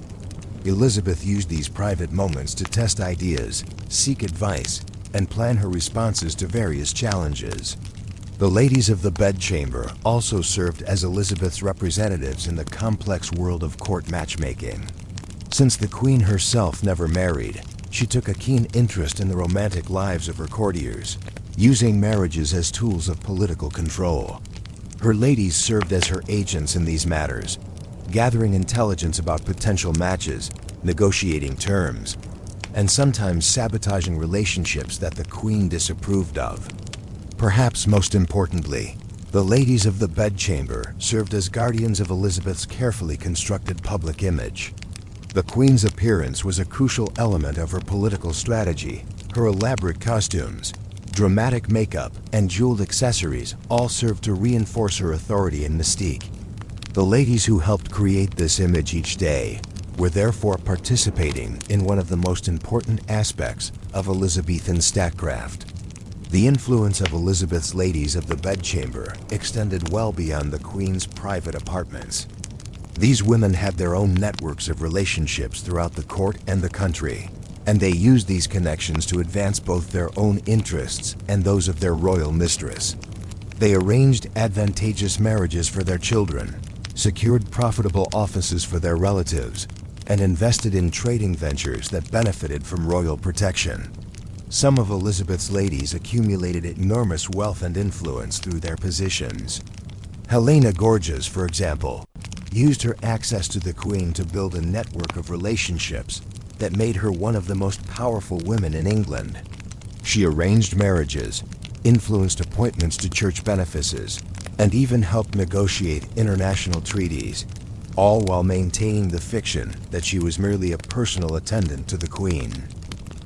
Elizabeth used these private moments to test ideas, seek advice, and plan her responses to various challenges. The ladies of the bedchamber also served as Elizabeth's representatives in the complex world of court matchmaking. Since the Queen herself never married, she took a keen interest in the romantic lives of her courtiers, using marriages as tools of political control. Her ladies served as her agents in these matters, gathering intelligence about potential matches, negotiating terms, and sometimes sabotaging relationships that the Queen disapproved of. Perhaps most importantly, the ladies of the bedchamber served as guardians of Elizabeth's carefully constructed public image. The Queen's appearance was a crucial element of her political strategy. Her elaborate costumes, dramatic makeup, and jeweled accessories all served to reinforce her authority and mystique. The ladies who helped create this image each day were therefore participating in one of the most important aspects of Elizabethan statecraft. The influence of Elizabeth's ladies of the bedchamber extended well beyond the Queen's private apartments. These women had their own networks of relationships throughout the court and the country, and they used these connections to advance both their own interests and those of their royal mistress. They arranged advantageous marriages for their children, secured profitable offices for their relatives, and invested in trading ventures that benefited from royal protection. Some of Elizabeth's ladies accumulated enormous wealth and influence through their positions. Helena Gorges, for example, used her access to the Queen to build a network of relationships that made her one of the most powerful women in England. She arranged marriages, influenced appointments to church benefices, and even helped negotiate international treaties, all while maintaining the fiction that she was merely a personal attendant to the Queen.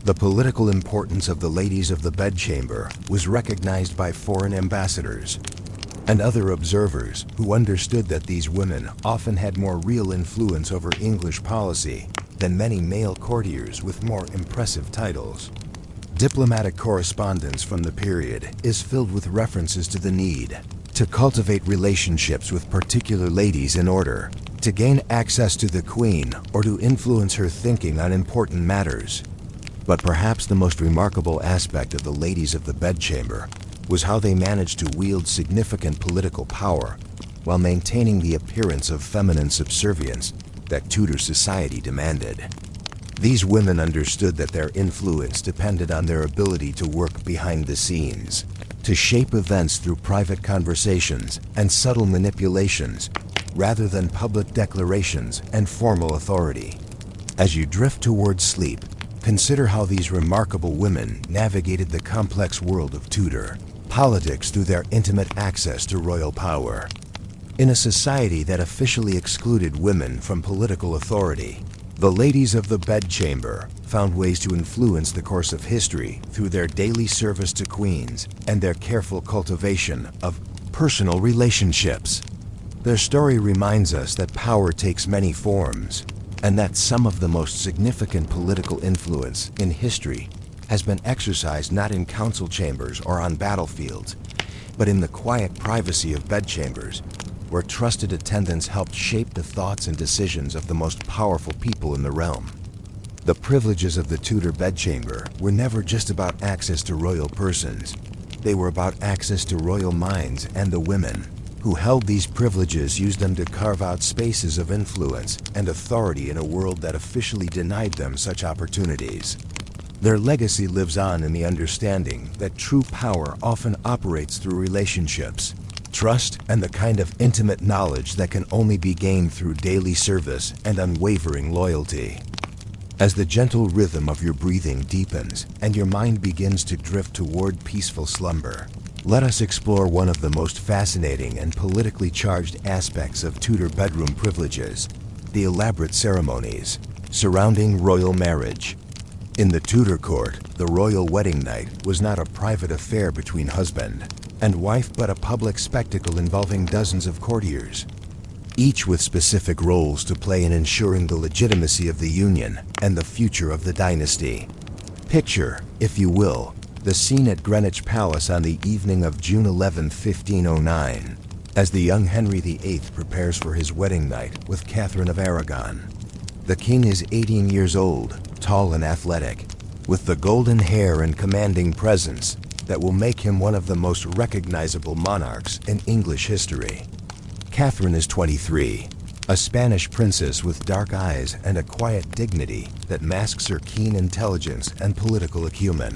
The political importance of the ladies of the bedchamber was recognized by foreign ambassadors and other observers who understood that these women often had more real influence over English policy than many male courtiers with more impressive titles. Diplomatic correspondence from the period is filled with references to the need to cultivate relationships with particular ladies in order to gain access to the Queen or to influence her thinking on important matters. But perhaps the most remarkable aspect of the ladies of the bedchamber was how they managed to wield significant political power while maintaining the appearance of feminine subservience that Tudor society demanded. These women understood that their influence depended on their ability to work behind the scenes, to shape events through private conversations and subtle manipulations, rather than public declarations and formal authority. As you drift towards sleep, consider how these remarkable women navigated the complex world of Tudor politics through their intimate access to royal power. In a society that officially excluded women from political authority, the ladies of the bedchamber found ways to influence the course of history through their daily service to queens and their careful cultivation of personal relationships. Their story reminds us that power takes many forms, and that some of the most significant political influence in history has been exercised not in council chambers or on battlefields, but in the quiet privacy of bedchambers, where trusted attendants helped shape the thoughts and decisions of the most powerful people in the realm. The privileges of the Tudor bedchamber were never just about access to royal persons. They were about access to royal minds, and the women who held these privileges used them to carve out spaces of influence and authority in a world that officially denied them such opportunities. Their legacy lives on in the understanding that true power often operates through relationships, trust, and the kind of intimate knowledge that can only be gained through daily service and unwavering loyalty. As the gentle rhythm of your breathing deepens and your mind begins to drift toward peaceful slumber, let us explore one of the most fascinating and politically charged aspects of Tudor bedroom privileges: the elaborate ceremonies surrounding royal marriage. In the Tudor court, the royal wedding night was not a private affair between husband and wife, but a public spectacle involving dozens of courtiers, each with specific roles to play in ensuring the legitimacy of the union and the future of the dynasty. Picture, if you will, the scene at Greenwich Palace on the evening of June 11, 1509, as the young Henry VIII prepares for his wedding night with Catherine of Aragon. The king is 18 years old, tall and athletic, with the golden hair and commanding presence that will make him one of the most recognizable monarchs in English history. Catherine is 23, a Spanish princess with dark eyes and a quiet dignity that masks her keen intelligence and political acumen.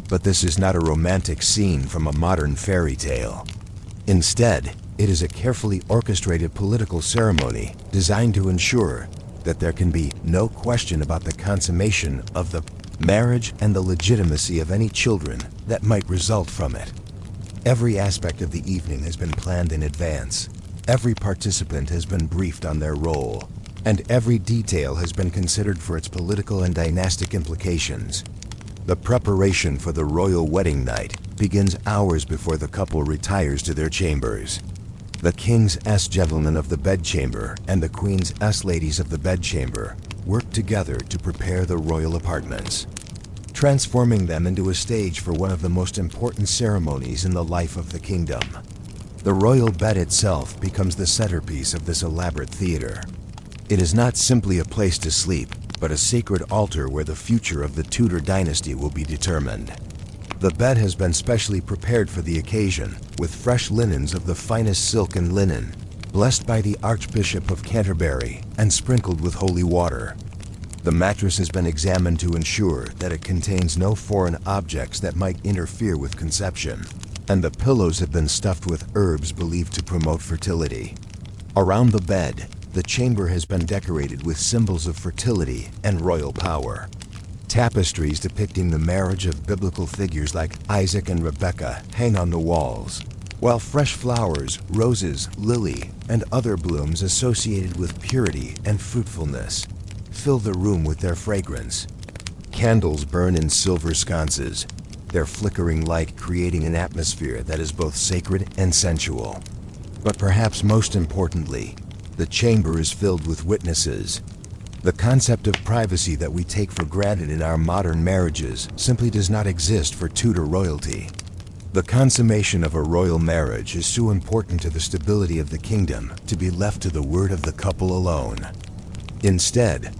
But this is not a romantic scene from a modern fairy tale. Instead, it is a carefully orchestrated political ceremony designed to ensure that there can be no question about the consummation of the marriage and the legitimacy of any children that might result from it. Every aspect of the evening has been planned in advance. Every participant has been briefed on their role, and every detail has been considered for its political and dynastic implications. The preparation for the royal wedding night begins hours before the couple retires to their chambers. The King's gentlemen of the bedchamber and the Queen's ladies of the bedchamber work together to prepare the royal apartments. transforming them into a stage for one of the most important ceremonies in the life of the kingdom. The royal bed itself becomes the centerpiece of this elaborate theater. It is not simply a place to sleep, but a sacred altar where the future of the Tudor dynasty will be determined. The bed has been specially prepared for the occasion, with fresh linens of the finest silk and linen, blessed by the Archbishop of Canterbury and sprinkled with holy water. The mattress has been examined to ensure that it contains no foreign objects that might interfere with conception, and the pillows have been stuffed with herbs believed to promote fertility. Around the bed, the chamber has been decorated with symbols of fertility and royal power. Tapestries depicting the marriage of biblical figures like Isaac and Rebekah hang on the walls, while fresh flowers, roses, lily, and other blooms associated with purity and fruitfulness fill the room with their fragrance. Candles burn in silver sconces, their flickering light creating an atmosphere that is both sacred and sensual. But perhaps most importantly, the chamber is filled with witnesses. The concept of privacy that we take for granted in our modern marriages simply does not exist for Tudor royalty. The consummation of a royal marriage is so important to the stability of the kingdom to be left to the word of the couple alone. Instead,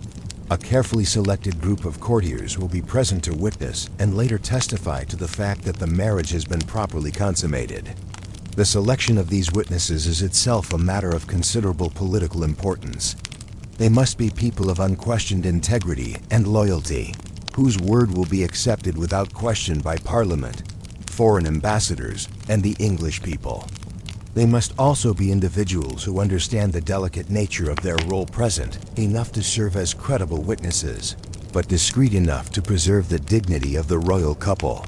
a carefully selected group of courtiers will be present to witness and later testify to the fact that the marriage has been properly consummated. The selection of these witnesses is itself a matter of considerable political importance. They must be people of unquestioned integrity and loyalty, whose word will be accepted without question by Parliament, foreign ambassadors, and the English people. They must also be individuals who understand the delicate nature of their role present enough to serve as credible witnesses, but discreet enough to preserve the dignity of the royal couple.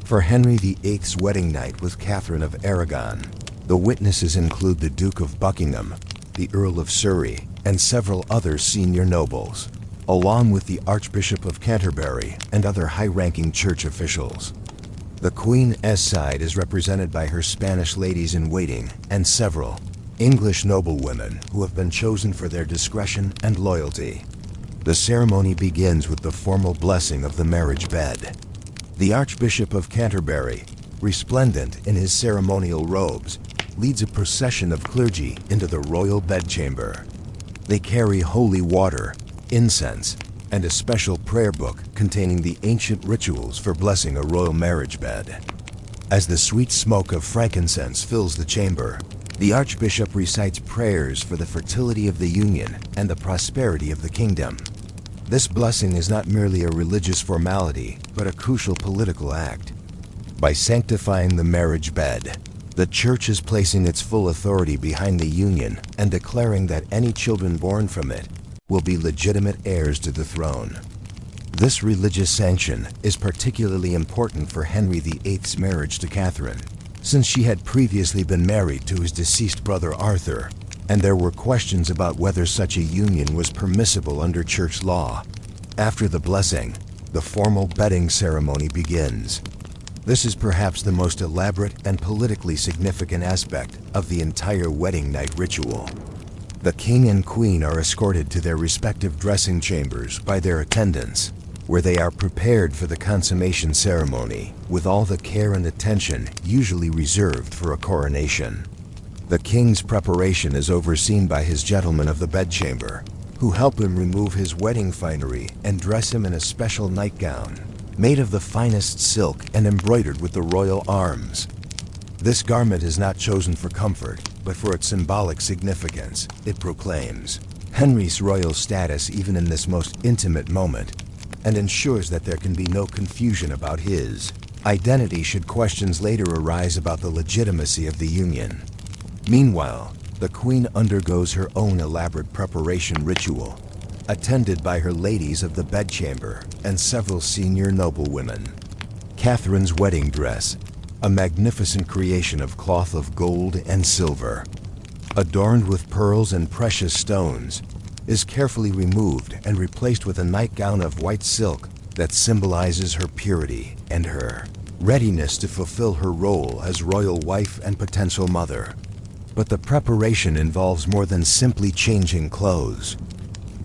For Henry VIII's wedding night with Catherine of Aragon, the witnesses include the Duke of Buckingham, the Earl of Surrey, and several other senior nobles, along with the Archbishop of Canterbury and other high-ranking church officials. The Queen's side is represented by her Spanish ladies-in-waiting and several English noblewomen who have been chosen for their discretion and loyalty. The ceremony begins with the formal blessing of the marriage bed. The Archbishop of Canterbury, resplendent in his ceremonial robes, leads a procession of clergy into the royal bedchamber. They carry holy water, incense, and a special prayer book containing the ancient rituals for blessing a royal marriage bed. As the sweet smoke of frankincense fills the chamber, the Archbishop recites prayers for the fertility of the union and the prosperity of the kingdom. This blessing is not merely a religious formality, but a crucial political act. By sanctifying the marriage bed, the Church is placing its full authority behind the union and declaring that any children born from it will be legitimate heirs to the throne. This religious sanction is particularly important for Henry VIII's marriage to Catherine, since she had previously been married to his deceased brother Arthur, and there were questions about whether such a union was permissible under church law. After the blessing, the formal bedding ceremony begins. This is perhaps the most elaborate and politically significant aspect of the entire wedding night ritual. The king and queen are escorted to their respective dressing chambers by their attendants, where they are prepared for the consummation ceremony with all the care and attention usually reserved for a coronation. The king's preparation is overseen by his gentlemen of the bedchamber, who help him remove his wedding finery and dress him in a special nightgown, made of the finest silk and embroidered with the royal arms. This garment is not chosen for comfort, but for its symbolic significance. It proclaims Henry's royal status even in this most intimate moment, and ensures that there can be no confusion about his identity should questions later arise about the legitimacy of the union. Meanwhile, the Queen undergoes her own elaborate preparation ritual, attended by her ladies of the bedchamber and several senior noblewomen. Catherine's wedding dress, a magnificent creation of cloth of gold and silver, adorned with pearls and precious stones, is carefully removed and replaced with a nightgown of white silk that symbolizes her purity and her readiness to fulfill her role as royal wife and potential mother. But the preparation involves more than simply changing clothes.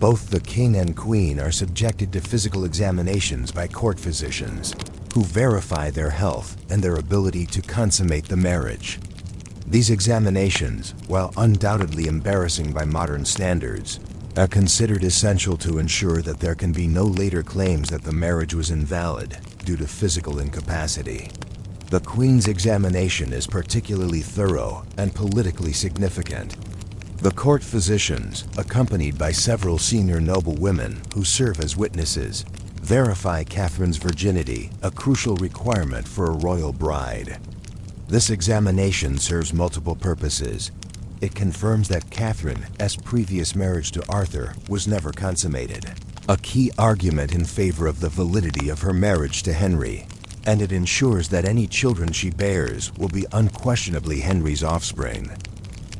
Both the king and queen are subjected to physical examinations by court physicians, who verify their health and their ability to consummate the marriage. These examinations, while undoubtedly embarrassing by modern standards, are considered essential to ensure that there can be no later claims that the marriage was invalid due to physical incapacity. The Queen's examination is particularly thorough and politically significant. The court physicians, accompanied by several senior noblewomen who serve as witnesses, verify Catherine's virginity, a crucial requirement for a royal bride. This examination serves multiple purposes. It confirms that Catherine's previous marriage to Arthur was never consummated, a key argument in favor of the validity of her marriage to Henry, and it ensures that any children she bears will be unquestionably Henry's offspring.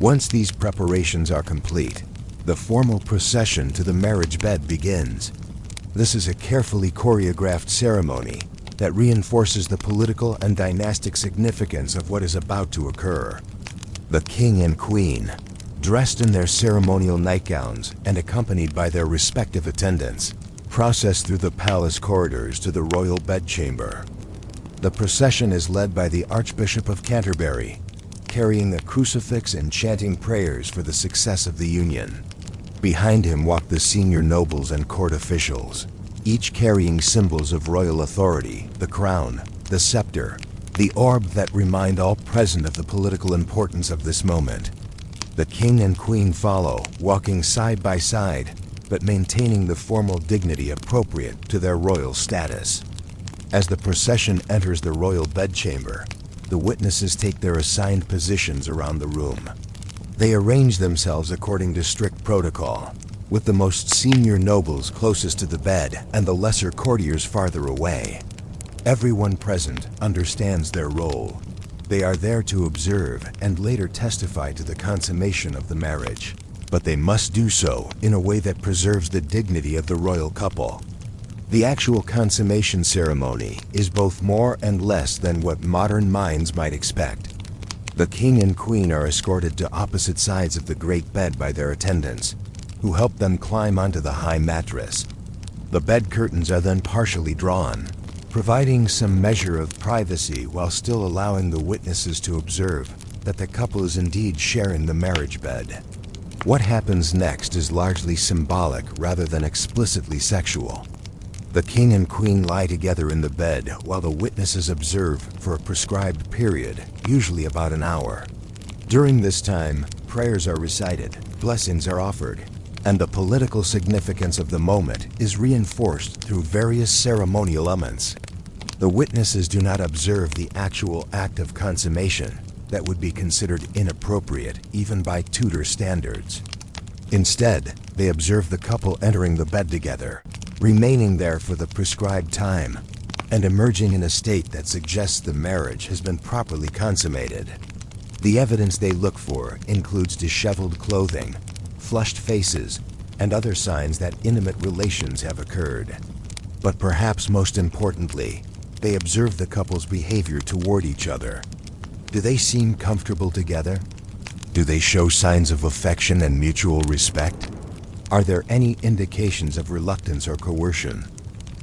Once these preparations are complete, the formal procession to the marriage bed begins. This is a carefully choreographed ceremony that reinforces the political and dynastic significance of what is about to occur. The king and queen, dressed in their ceremonial nightgowns and accompanied by their respective attendants, process through the palace corridors to the royal bedchamber. The procession is led by the Archbishop of Canterbury, carrying a crucifix and chanting prayers for the success of the union. Behind him walk the senior nobles and court officials, each carrying symbols of royal authority: the crown, the scepter, the orb that remind all present of the political importance of this moment. The king and queen follow, walking side by side, but maintaining the formal dignity appropriate to their royal status. As the procession enters the royal bedchamber, the witnesses take their assigned positions around the room. They arrange themselves according to strict protocol, with the most senior nobles closest to the bed and the lesser courtiers farther away. Everyone present understands their role. They are there to observe and later testify to the consummation of the marriage, but they must do so in a way that preserves the dignity of the royal couple. The actual consummation ceremony is both more and less than what modern minds might expect. The king and queen are escorted to opposite sides of the great bed by their attendants, who help them climb onto the high mattress. The bed curtains are then partially drawn, providing some measure of privacy while still allowing the witnesses to observe that the couple is indeed sharing the marriage bed. What happens next is largely symbolic rather than explicitly sexual. The king and queen lie together in the bed while the witnesses observe for a prescribed period, usually about an hour. During this time, prayers are recited, blessings are offered, and the political significance of the moment is reinforced through various ceremonial elements. The witnesses do not observe the actual act of consummation that would be considered inappropriate even by Tudor standards. Instead, they observe the couple entering the bed together, remaining there for the prescribed time, and emerging in a state that suggests the marriage has been properly consummated. The evidence they look for includes disheveled clothing, flushed faces, and other signs that intimate relations have occurred. But perhaps most importantly, they observe the couple's behavior toward each other. Do they seem comfortable together? Do they show signs of affection and mutual respect? Are there any indications of reluctance or coercion?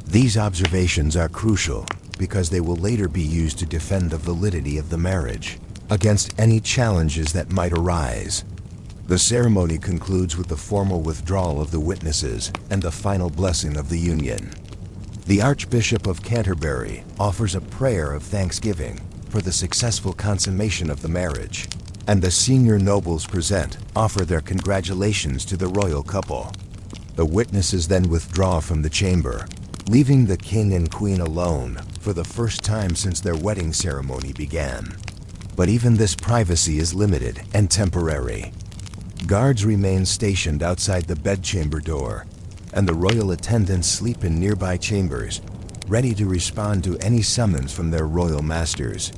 These observations are crucial because they will later be used to defend the validity of the marriage against any challenges that might arise. The ceremony concludes with the formal withdrawal of the witnesses and the final blessing of the union. The Archbishop of Canterbury offers a prayer of thanksgiving for the successful consummation of the marriage, and the senior nobles present offer their congratulations to the royal couple. The witnesses then withdraw from the chamber, leaving the king and queen alone for the first time since their wedding ceremony began. But even this privacy is limited and temporary. Guards remain stationed outside the bedchamber door, and the royal attendants sleep in nearby chambers, ready to respond to any summons from their royal masters.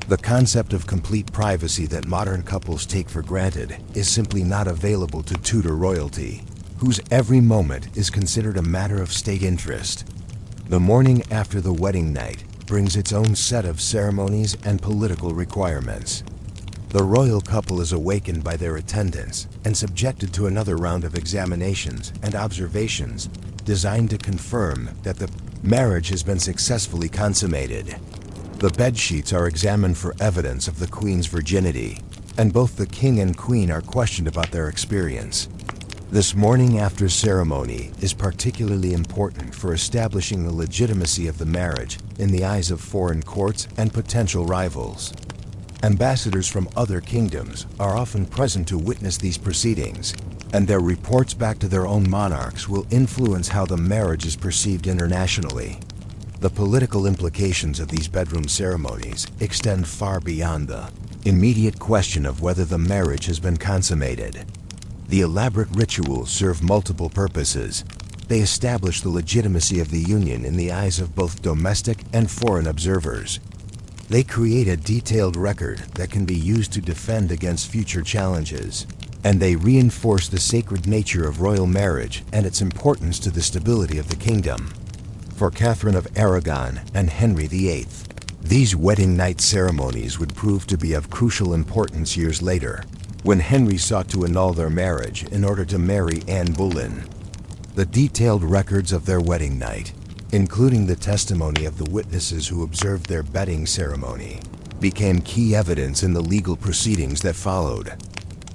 The concept of complete privacy that modern couples take for granted is simply not available to Tudor royalty, whose every moment is considered a matter of state interest. The morning after the wedding night brings its own set of ceremonies and political requirements. The royal couple is awakened by their attendants and subjected to another round of examinations and observations designed to confirm that the marriage has been successfully consummated. The bed sheets are examined for evidence of the Queen's virginity, and both the King and Queen are questioned about their experience. This morning after ceremony is particularly important for establishing the legitimacy of the marriage in the eyes of foreign courts and potential rivals. Ambassadors from other kingdoms are often present to witness these proceedings, and their reports back to their own monarchs will influence how the marriage is perceived internationally. The political implications of these bedroom ceremonies extend far beyond the immediate question of whether the marriage has been consummated. The elaborate rituals serve multiple purposes. They establish the legitimacy of the union in the eyes of both domestic and foreign observers. They create a detailed record that can be used to defend against future challenges, and they reinforce the sacred nature of royal marriage and its importance to the stability of the kingdom. For Catherine of Aragon and Henry VIII, these wedding night ceremonies would prove to be of crucial importance years later, when Henry sought to annul their marriage in order to marry Anne Boleyn. The detailed records of their wedding night, including the testimony of the witnesses who observed their bedding ceremony, became key evidence in the legal proceedings that followed.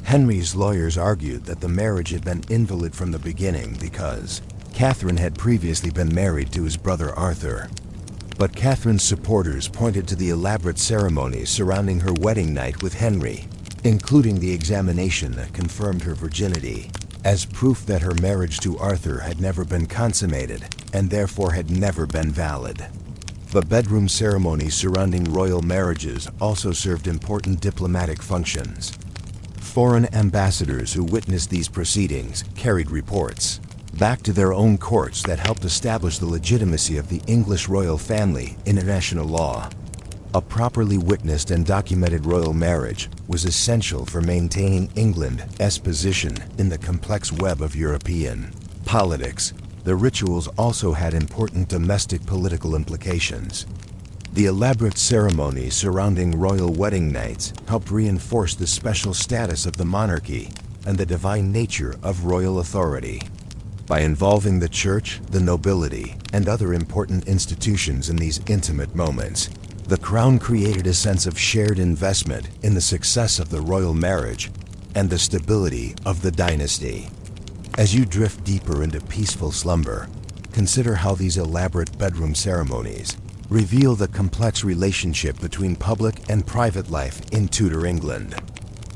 Henry's lawyers argued that the marriage had been invalid from the beginning because Catherine had previously been married to his brother Arthur. But Catherine's supporters pointed to the elaborate ceremonies surrounding her wedding night with Henry, including the examination that confirmed her virginity, as proof that her marriage to Arthur had never been consummated and therefore had never been valid. The bedroom ceremonies surrounding royal marriages also served important diplomatic functions. Foreign ambassadors who witnessed these proceedings carried reports back to their own courts that helped establish the legitimacy of the English royal family in international law. A properly witnessed and documented royal marriage was essential for maintaining England's position in the complex web of European politics. The rituals also had important domestic political implications. The elaborate ceremonies surrounding royal wedding nights helped reinforce the special status of the monarchy and the divine nature of royal authority. By involving the church, the nobility, and other important institutions in these intimate moments, the crown created a sense of shared investment in the success of the royal marriage and the stability of the dynasty. As you drift deeper into peaceful slumber, consider how these elaborate bedroom ceremonies reveal the complex relationship between public and private life in Tudor England.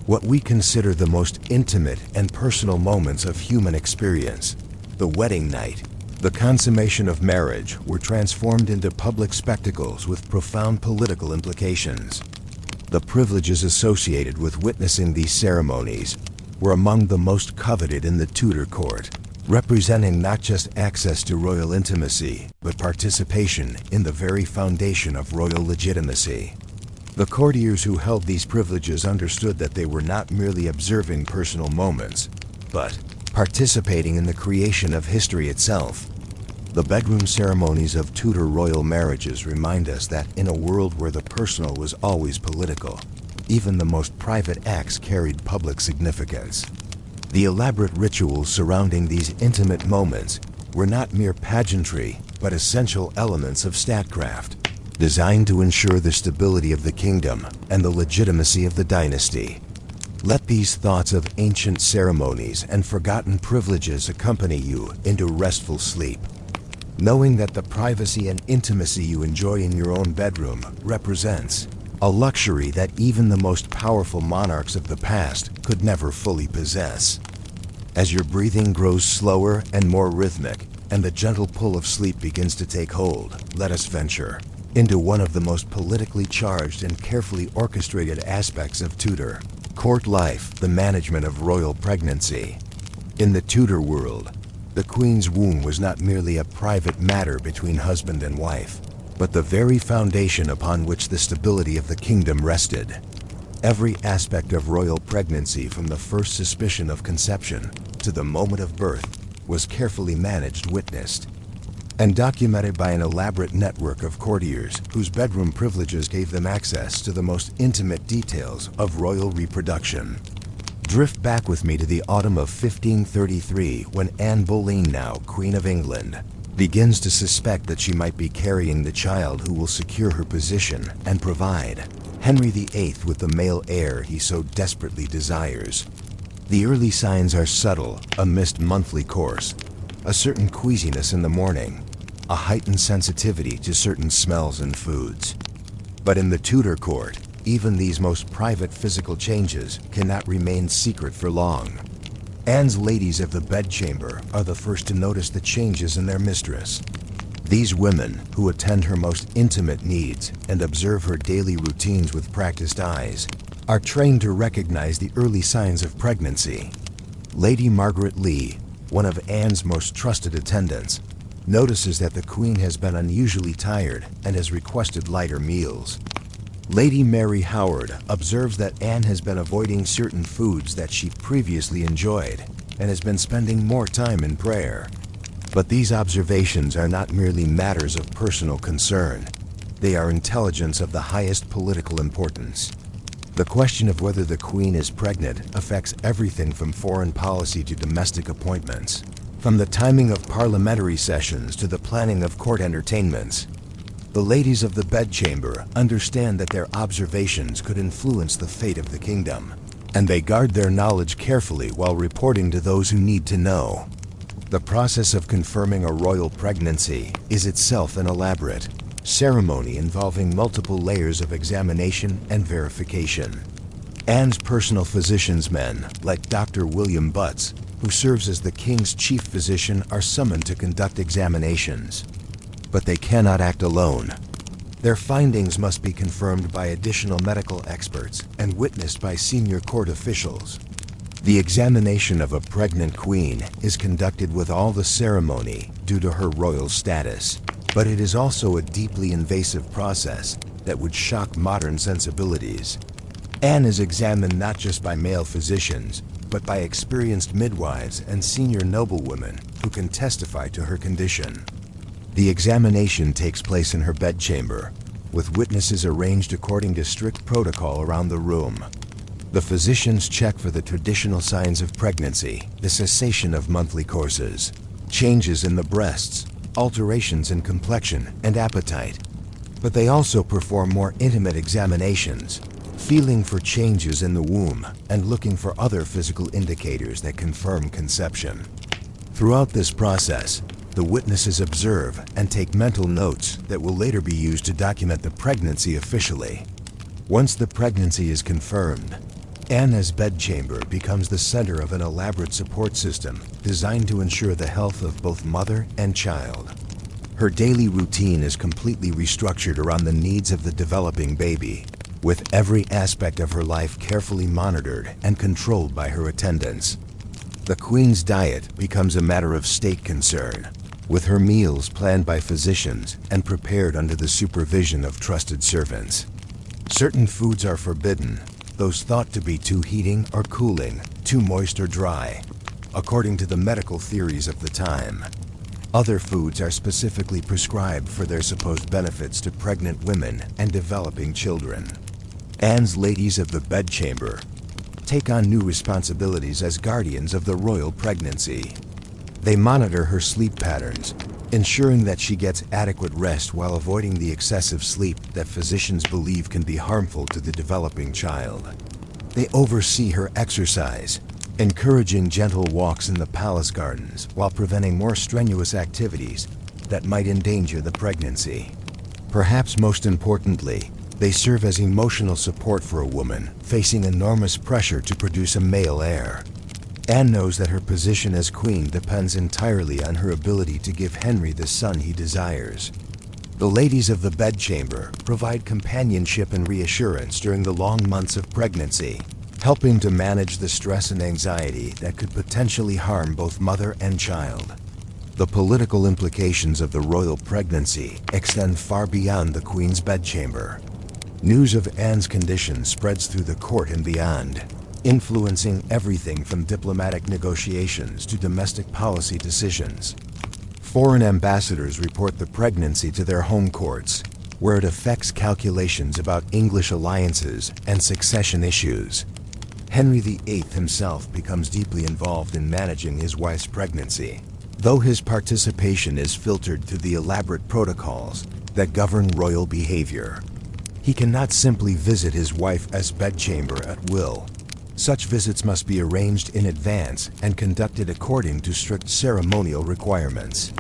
What we consider the most intimate and personal moments of human experience, the wedding night, the consummation of marriage, were transformed into public spectacles with profound political implications. The privileges associated with witnessing these ceremonies were among the most coveted in the Tudor court, representing not just access to royal intimacy, but participation in the very foundation of royal legitimacy. The courtiers who held these privileges understood that they were not merely observing personal moments, but participating in the creation of history itself. The bedroom ceremonies of Tudor royal marriages remind us that in a world where the personal was always political, even the most private acts carried public significance. The elaborate rituals surrounding these intimate moments were not mere pageantry, but essential elements of statecraft, designed to ensure the stability of the kingdom and the legitimacy of the dynasty. Let these thoughts of ancient ceremonies and forgotten privileges accompany you into restful sleep, knowing that the privacy and intimacy you enjoy in your own bedroom represents a luxury that even the most powerful monarchs of the past could never fully possess. As your breathing grows slower and more rhythmic, and the gentle pull of sleep begins to take hold, let us venture into one of the most politically charged and carefully orchestrated aspects of Tudor court life, the management of royal pregnancy. In the Tudor world, the Queen's womb was not merely a private matter between husband and wife, but the very foundation upon which the stability of the kingdom rested. Every aspect of royal pregnancy, from the first suspicion of conception to the moment of birth, was carefully managed, witnessed. and documented by an elaborate network of courtiers whose bedroom privileges gave them access to the most intimate details of royal reproduction. Drift back with me to the autumn of 1533 when Anne Boleyn, now Queen of England, begins to suspect that she might be carrying the child who will secure her position and provide Henry VIII with the male heir he so desperately desires. The early signs are subtle: a missed monthly course, a certain queasiness in the morning, a heightened sensitivity to certain smells and foods. But in the Tudor court, even these most private physical changes cannot remain secret for long. Anne's ladies of the bedchamber are the first to notice the changes in their mistress. These women, who attend her most intimate needs and observe her daily routines with practiced eyes, are trained to recognize the early signs of pregnancy. Lady Margaret Lee, one of Anne's most trusted attendants, notices that the Queen has been unusually tired and has requested lighter meals. Lady Mary Howard observes that Anne has been avoiding certain foods that she previously enjoyed and has been spending more time in prayer. But these observations are not merely matters of personal concern. They are intelligence of the highest political importance. The question of whether the Queen is pregnant affects everything from foreign policy to domestic appointments, from the timing of parliamentary sessions to the planning of court entertainments. The ladies of the bedchamber understand that their observations could influence the fate of the kingdom, and they guard their knowledge carefully while reporting to those who need to know. The process of confirming a royal pregnancy is itself an elaborate ceremony involving multiple layers of examination and verification. Anne's personal physician's men, like Dr. William Butts, who serves as the king's chief physician, are summoned to conduct examinations. But they cannot act alone. Their findings must be confirmed by additional medical experts and witnessed by senior court officials. The examination of a pregnant queen is conducted with all the ceremony due to her royal status, but it is also a deeply invasive process that would shock modern sensibilities. Anne is examined not just by male physicians, but by experienced midwives and senior noblewomen who can testify to her condition. The examination takes place in her bedchamber, with witnesses arranged according to strict protocol around the room. The physicians check for the traditional signs of pregnancy, the cessation of monthly courses, changes in the breasts, alterations in complexion and appetite. But they also perform more intimate examinations, feeling for changes in the womb and looking for other physical indicators that confirm conception. Throughout this process, the witnesses observe and take mental notes that will later be used to document the pregnancy officially. Once the pregnancy is confirmed, Anne's bedchamber becomes the center of an elaborate support system designed to ensure the health of both mother and child. Her daily routine is completely restructured around the needs of the developing baby, with every aspect of her life carefully monitored and controlled by her attendants. The Queen's diet becomes a matter of state concern, with her meals planned by physicians and prepared under the supervision of trusted servants. Certain foods are forbidden, those thought to be too heating or cooling, too moist or dry, according to the medical theories of the time. Other foods are specifically prescribed for their supposed benefits to pregnant women and developing children. Anne's ladies of the bedchamber take on new responsibilities as guardians of the royal pregnancy. They monitor her sleep patterns, ensuring that she gets adequate rest while avoiding the excessive sleep that physicians believe can be harmful to the developing child. They oversee her exercise, encouraging gentle walks in the palace gardens while preventing more strenuous activities that might endanger the pregnancy. Perhaps most importantly, they serve as emotional support for a woman facing enormous pressure to produce a male heir. Anne knows that her position as queen depends entirely on her ability to give Henry the son he desires. The ladies of the bedchamber provide companionship and reassurance during the long months of pregnancy, helping to manage the stress and anxiety that could potentially harm both mother and child. The political implications of the royal pregnancy extend far beyond the Queen's bedchamber. News of Anne's condition spreads through the court and beyond, influencing everything from diplomatic negotiations to domestic policy decisions. Foreign ambassadors report the pregnancy to their home courts, where it affects calculations about English alliances and succession issues. Henry VIII himself becomes deeply involved in managing his wife's pregnancy, though his participation is filtered through the elaborate protocols that govern royal behavior. He cannot simply visit his wife's bedchamber at will. Such visits must be arranged in advance and conducted according to strict ceremonial requirements.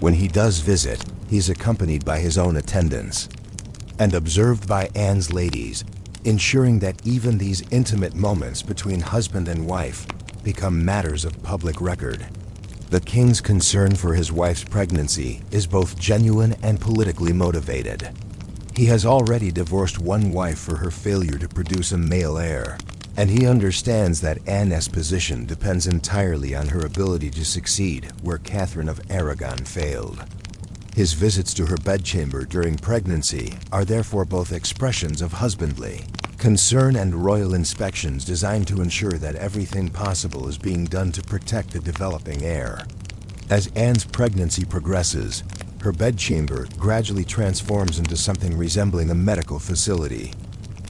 When he does visit, he is accompanied by his own attendants and observed by Anne's ladies, ensuring that even these intimate moments between husband and wife become matters of public record. The king's concern for his wife's pregnancy is both genuine and politically motivated. He has already divorced one wife for her failure to produce a male heir, and he understands that Anne's position depends entirely on her ability to succeed where Catherine of Aragon failed. His visits to her bedchamber during pregnancy are therefore both expressions of husbandly concern and royal inspections designed to ensure that everything possible is being done to protect the developing heir. As Anne's pregnancy progresses, her bedchamber gradually transforms into something resembling a medical facility.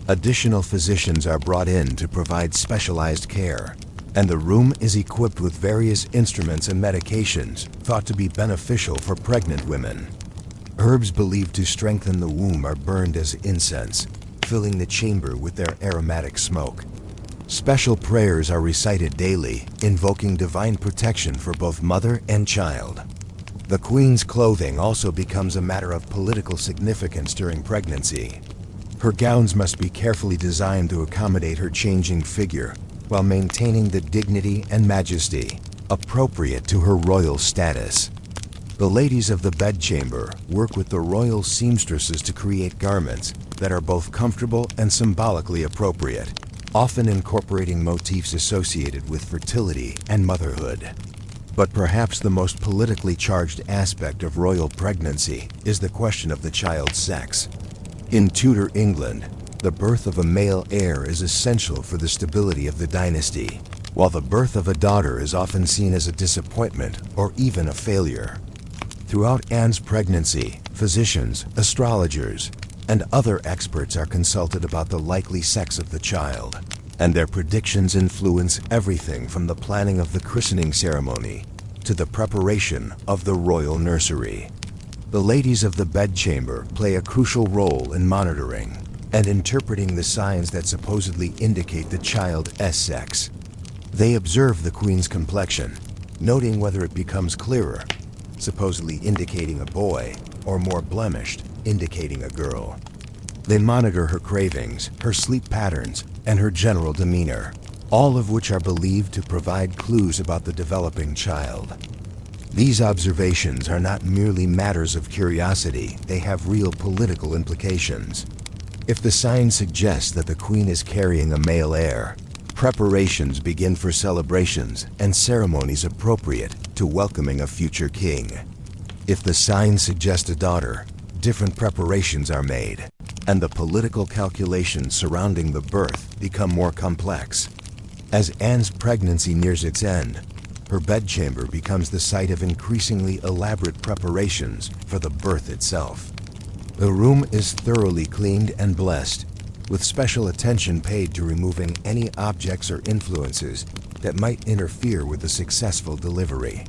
Additional physicians are brought in to provide specialized care, and the room is equipped with various instruments and medications thought to be beneficial for pregnant women. Herbs believed to strengthen the womb are burned as incense, filling the chamber with their aromatic smoke. Special prayers are recited daily, invoking divine protection for both mother and child. The Queen's clothing also becomes a matter of political significance during pregnancy. Her gowns must be carefully designed to accommodate her changing figure, while maintaining the dignity and majesty appropriate to her royal status. The ladies of the bedchamber work with the royal seamstresses to create garments that are both comfortable and symbolically appropriate, often incorporating motifs associated with fertility and motherhood. But perhaps the most politically charged aspect of royal pregnancy is the question of the child's sex. In Tudor England, the birth of a male heir is essential for the stability of the dynasty, while the birth of a daughter is often seen as a disappointment or even a failure. Throughout Anne's pregnancy, physicians, astrologers, and other experts are consulted about the likely sex of the child, and their predictions influence everything from the planning of the christening ceremony to the preparation of the royal nursery. The ladies of the bedchamber play a crucial role in monitoring and interpreting the signs that supposedly indicate the child's sex. They observe the Queen's complexion, noting whether it becomes clearer, supposedly indicating a boy, or more blemished, indicating a girl. They monitor her cravings, her sleep patterns, and her general demeanor, all of which are believed to provide clues about the developing child. These observations are not merely matters of curiosity, they have real political implications. If the sign suggests that the Queen is carrying a male heir, preparations begin for celebrations and ceremonies appropriate to welcoming a future king. If the sign suggests a daughter, different preparations are made, and the political calculations surrounding the birth become more complex. As Anne's pregnancy nears its end, her bedchamber becomes the site of increasingly elaborate preparations for the birth itself. The room is thoroughly cleaned and blessed, with special attention paid to removing any objects or influences that might interfere with the successful delivery.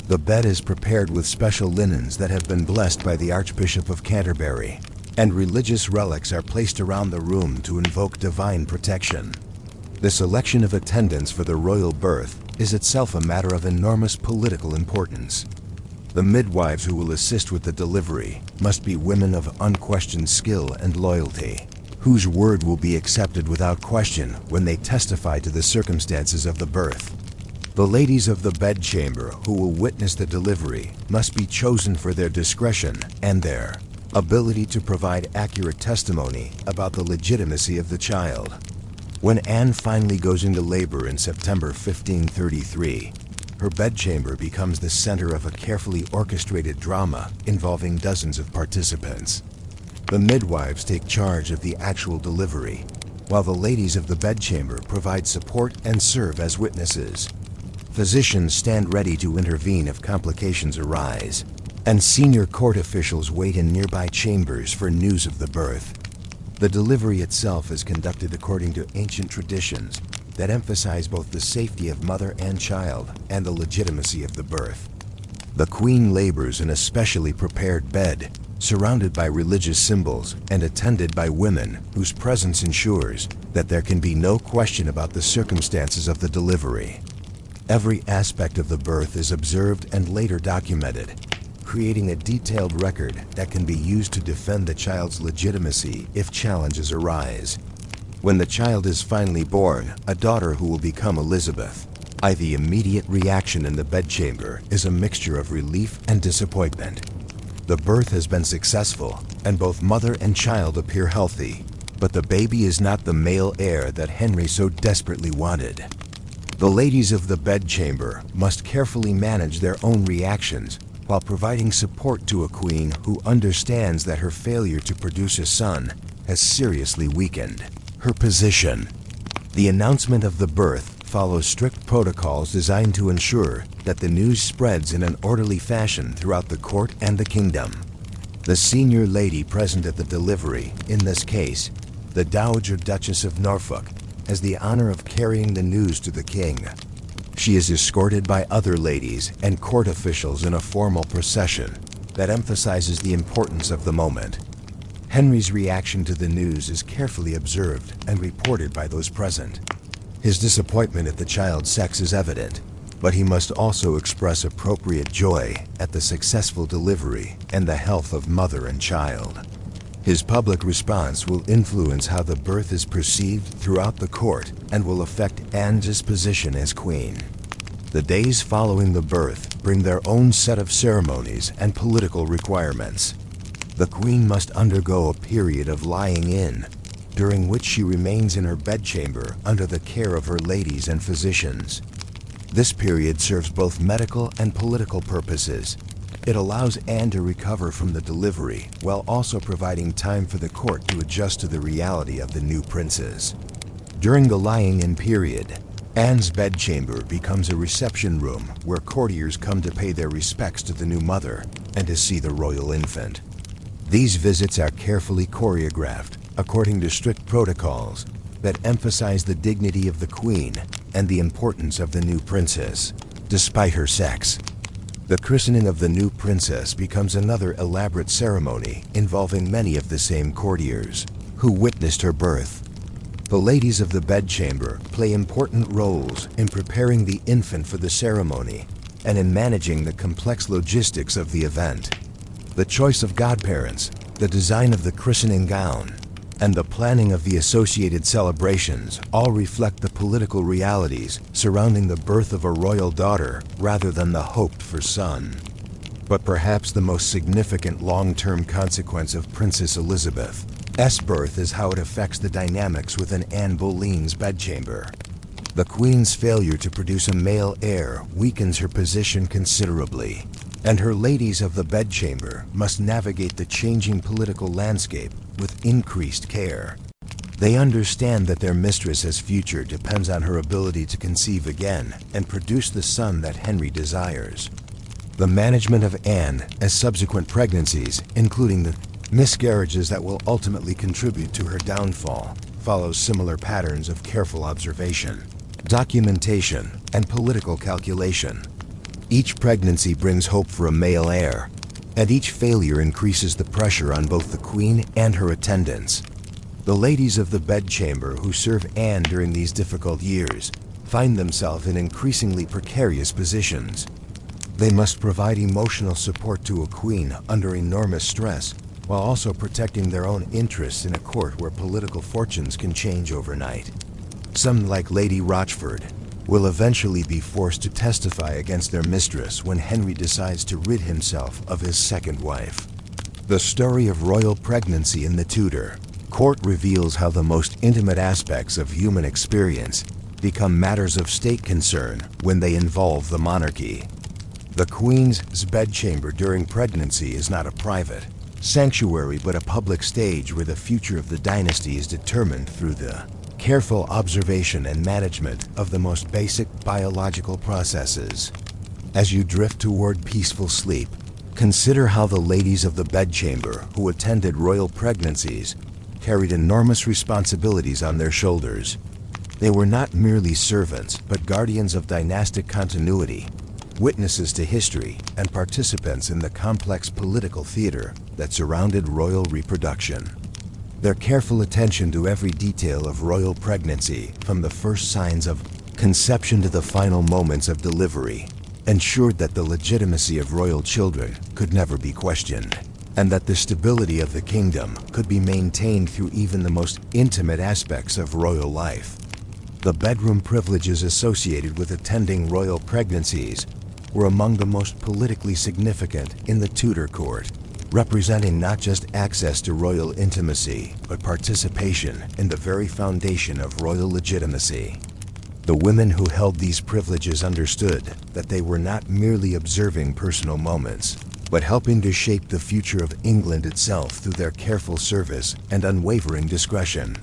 The bed is prepared with special linens that have been blessed by the Archbishop of Canterbury, and religious relics are placed around the room to invoke divine protection. The selection of attendants for the royal birth is itself a matter of enormous political importance. The midwives who will assist with the delivery must be women of unquestioned skill and loyalty, whose word will be accepted without question when they testify to the circumstances of the birth. The ladies of the bedchamber who will witness the delivery must be chosen for their discretion and their ability to provide accurate testimony about the legitimacy of the child. When Anne finally goes into labor in September 1533, her bedchamber becomes the center of a carefully orchestrated drama involving dozens of participants. The midwives take charge of the actual delivery, while the ladies of the bedchamber provide support and serve as witnesses. Physicians stand ready to intervene if complications arise, and senior court officials wait in nearby chambers for news of the birth. The delivery itself is conducted according to ancient traditions that emphasize both the safety of mother and child and the legitimacy of the birth. The queen labors in a specially prepared bed, surrounded by religious symbols and attended by women whose presence ensures that there can be no question about the circumstances of the delivery. Every aspect of the birth is observed and later documented, creating a detailed record that can be used to defend the child's legitimacy if challenges arise. When the child is finally born, a daughter who will become Elizabeth, the immediate reaction in the bedchamber is a mixture of relief and disappointment. The birth has been successful, and both mother and child appear healthy, but the baby is not the male heir that Henry so desperately wanted. The ladies of the bedchamber must carefully manage their own reactions while providing support to a queen who understands that her failure to produce a son has seriously weakened her position. The announcement of the birth follows strict protocols designed to ensure that the news spreads in an orderly fashion throughout the court and the kingdom. The senior lady present at the delivery, in this case, the Dowager Duchess of Norfolk, has the honor of carrying the news to the king. She is escorted by other ladies and court officials in a formal procession that emphasizes the importance of the moment. Henry's reaction to the news is carefully observed and reported by those present. His disappointment at the child's sex is evident, but he must also express appropriate joy at the successful delivery and the health of mother and child. His public response will influence how the birth is perceived throughout the court and will affect Anne's position as queen. The days following the birth bring their own set of ceremonies and political requirements. The queen must undergo a period of lying in, during which she remains in her bedchamber under the care of her ladies and physicians. This period serves both medical and political purposes. It allows Anne to recover from the delivery while also providing time for the court to adjust to the reality of the new princes. During the lying-in period, Anne's bedchamber becomes a reception room where courtiers come to pay their respects to the new mother and to see the royal infant. These visits are carefully choreographed according to strict protocols that emphasize the dignity of the queen and the importance of the new princess, despite her sex. The christening of the new princess becomes another elaborate ceremony involving many of the same courtiers who witnessed her birth. The ladies of the bedchamber play important roles in preparing the infant for the ceremony and in managing the complex logistics of the event. The choice of godparents, the design of the christening gown, and the planning of the associated celebrations all reflect the political realities surrounding the birth of a royal daughter rather than the hoped-for son. But perhaps the most significant long-term consequence of Princess Elizabeth's birth is how it affects the dynamics within Anne Boleyn's bedchamber. The queen's failure to produce a male heir weakens her position considerably, and her ladies of the bedchamber must navigate the changing political landscape with increased care. They understand that their mistress's future depends on her ability to conceive again and produce the son that Henry desires. The management of Anne's subsequent pregnancies, including the miscarriages that will ultimately contribute to her downfall, follows similar patterns of careful observation, documentation, and political calculation. Each pregnancy brings hope for a male heir, and each failure increases the pressure on both the queen and her attendants. The ladies of the bedchamber who serve Anne during these difficult years find themselves in increasingly precarious positions. They must provide emotional support to a queen under enormous stress, while also protecting their own interests in a court where political fortunes can change overnight. Some, like Lady Rochford, will eventually be forced to testify against their mistress when Henry decides to rid himself of his second wife. The story of royal pregnancy in the Tudor court reveals how the most intimate aspects of human experience become matters of state concern when they involve the monarchy. The Queen's bedchamber during pregnancy is not a private sanctuary but a public stage where the future of the dynasty is determined through the careful observation and management of the most basic biological processes. As you drift toward peaceful sleep, consider how the ladies of the bedchamber who attended royal pregnancies carried enormous responsibilities on their shoulders. They were not merely servants, but guardians of dynastic continuity, witnesses to history, and participants in the complex political theater that surrounded royal reproduction. Their careful attention to every detail of royal pregnancy, from the first signs of conception to the final moments of delivery, ensured that the legitimacy of royal children could never be questioned, and that the stability of the kingdom could be maintained through even the most intimate aspects of royal life. The bedroom privileges associated with attending royal pregnancies were among the most politically significant in the Tudor court, representing not just access to royal intimacy, but participation in the very foundation of royal legitimacy. The women who held these privileges understood that they were not merely observing personal moments, but helping to shape the future of England itself through their careful service and unwavering discretion.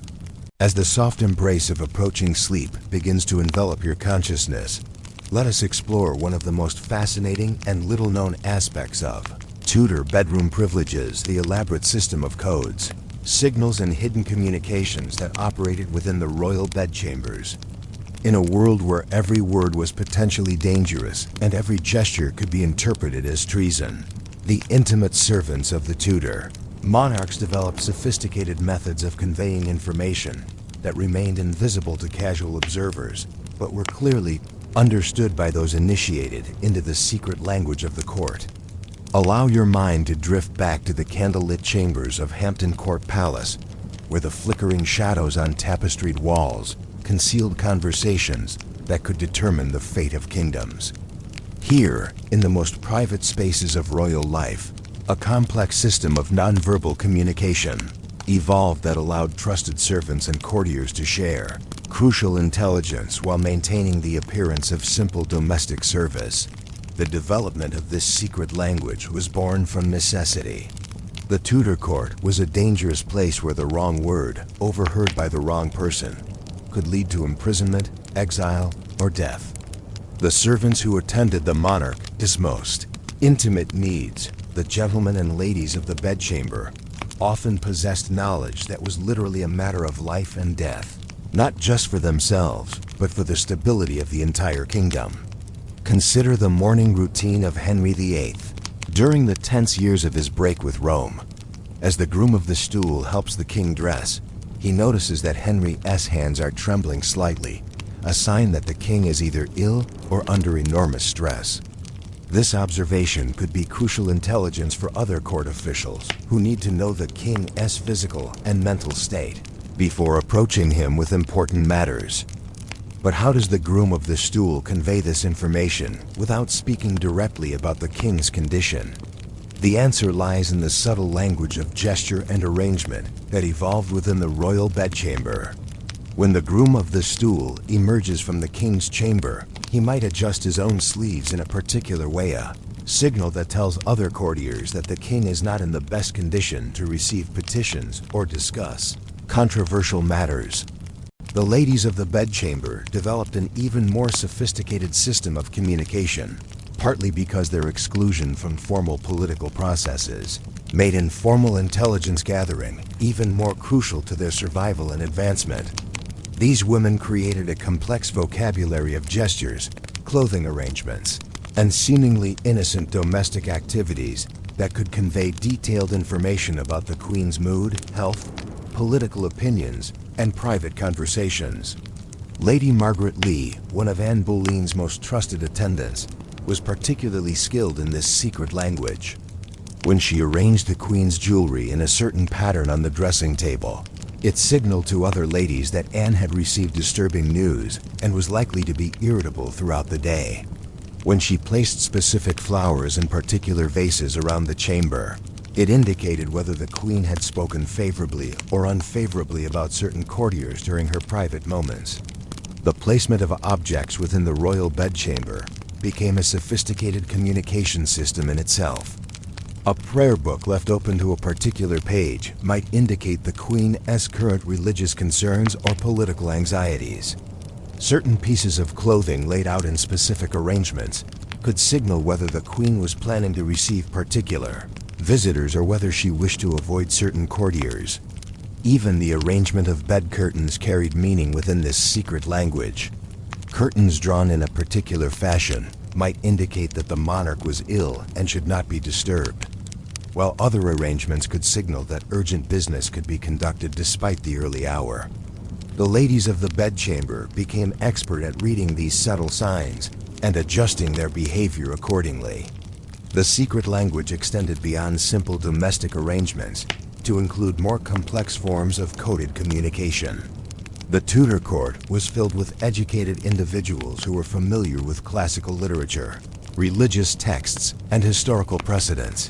As the soft embrace of approaching sleep begins to envelop your consciousness, let us explore one of the most fascinating and little-known aspects of Tudor bedroom privileges: the elaborate system of codes, signals, and hidden communications that operated within the royal bedchambers. In a world where every word was potentially dangerous and every gesture could be interpreted as treason, the intimate servants of the Tudor monarchs developed sophisticated methods of conveying information that remained invisible to casual observers, but were clearly understood by those initiated into the secret language of the court. Allow your mind to drift back to the candlelit chambers of Hampton Court Palace, where the flickering shadows on tapestried walls concealed conversations that could determine the fate of kingdoms. Here, in the most private spaces of royal life, a complex system of nonverbal communication evolved that allowed trusted servants and courtiers to share crucial intelligence while maintaining the appearance of simple domestic service. The development of this secret language was born from necessity. The Tudor court was a dangerous place where the wrong word, overheard by the wrong person, could lead to imprisonment, exile, or death. The servants who attended the monarch's most intimate needs, the gentlemen and ladies of the bedchamber, often possessed knowledge that was literally a matter of life and death, not just for themselves, but for the stability of the entire kingdom. Consider the morning routine of Henry VIII. During the tense years of his break with Rome, as the groom of the stool helps the king dress, he notices that Henry's hands are trembling slightly, a sign that the king is either ill or under enormous stress. This observation could be crucial intelligence for other court officials who need to know the king's physical and mental state before approaching him with important matters. But how does the groom of the stool convey this information without speaking directly about the king's condition? The answer lies in the subtle language of gesture and arrangement that evolved within the royal bedchamber. When the groom of the stool emerges from the king's chamber, he might adjust his own sleeves in a particular way, a signal that tells other courtiers that the king is not in the best condition to receive petitions or discuss controversial matters. The ladies of the bedchamber developed an even more sophisticated system of communication, partly because their exclusion from formal political processes made informal intelligence gathering even more crucial to their survival and advancement. These women created a complex vocabulary of gestures, clothing arrangements, and seemingly innocent domestic activities that could convey detailed information about the Queen's mood, health, political opinions, and private conversations. Lady Margaret Lee, one of Anne Boleyn's most trusted attendants, was particularly skilled in this secret language. When she arranged the Queen's jewelry in a certain pattern on the dressing table, it signaled to other ladies that Anne had received disturbing news and was likely to be irritable throughout the day. When she placed specific flowers in particular vases around the chamber, it indicated whether the Queen had spoken favorably or unfavorably about certain courtiers during her private moments. The placement of objects within the royal bedchamber became a sophisticated communication system in itself. A prayer book left open to a particular page might indicate the Queen's current religious concerns or political anxieties. Certain pieces of clothing laid out in specific arrangements could signal whether the Queen was planning to receive particular visitors or whether she wished to avoid certain courtiers. Even the arrangement of bed curtains carried meaning within this secret language. Curtains drawn in a particular fashion might indicate that the monarch was ill and should not be disturbed, while other arrangements could signal that urgent business could be conducted despite the early hour. The ladies of the bedchamber became expert at reading these subtle signs and adjusting their behavior accordingly. The secret language extended beyond simple domestic arrangements to include more complex forms of coded communication. The Tudor court was filled with educated individuals who were familiar with classical literature, religious texts, and historical precedents.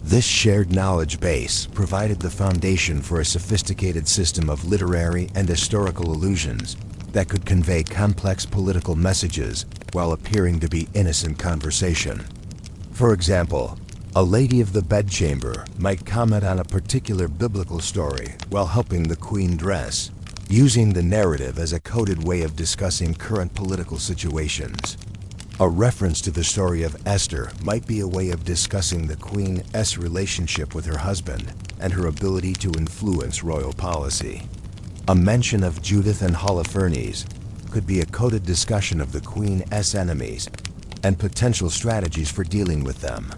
This shared knowledge base provided the foundation for a sophisticated system of literary and historical allusions that could convey complex political messages while appearing to be innocent conversation. For example, a lady of the bedchamber might comment on a particular biblical story while helping the Queen dress, using the narrative as a coded way of discussing current political situations. A reference to the story of Esther might be a way of discussing the Queen's relationship with her husband and her ability to influence royal policy. A mention of Judith and Holofernes could be a coded discussion of the Queen's enemies and potential strategies for dealing with them.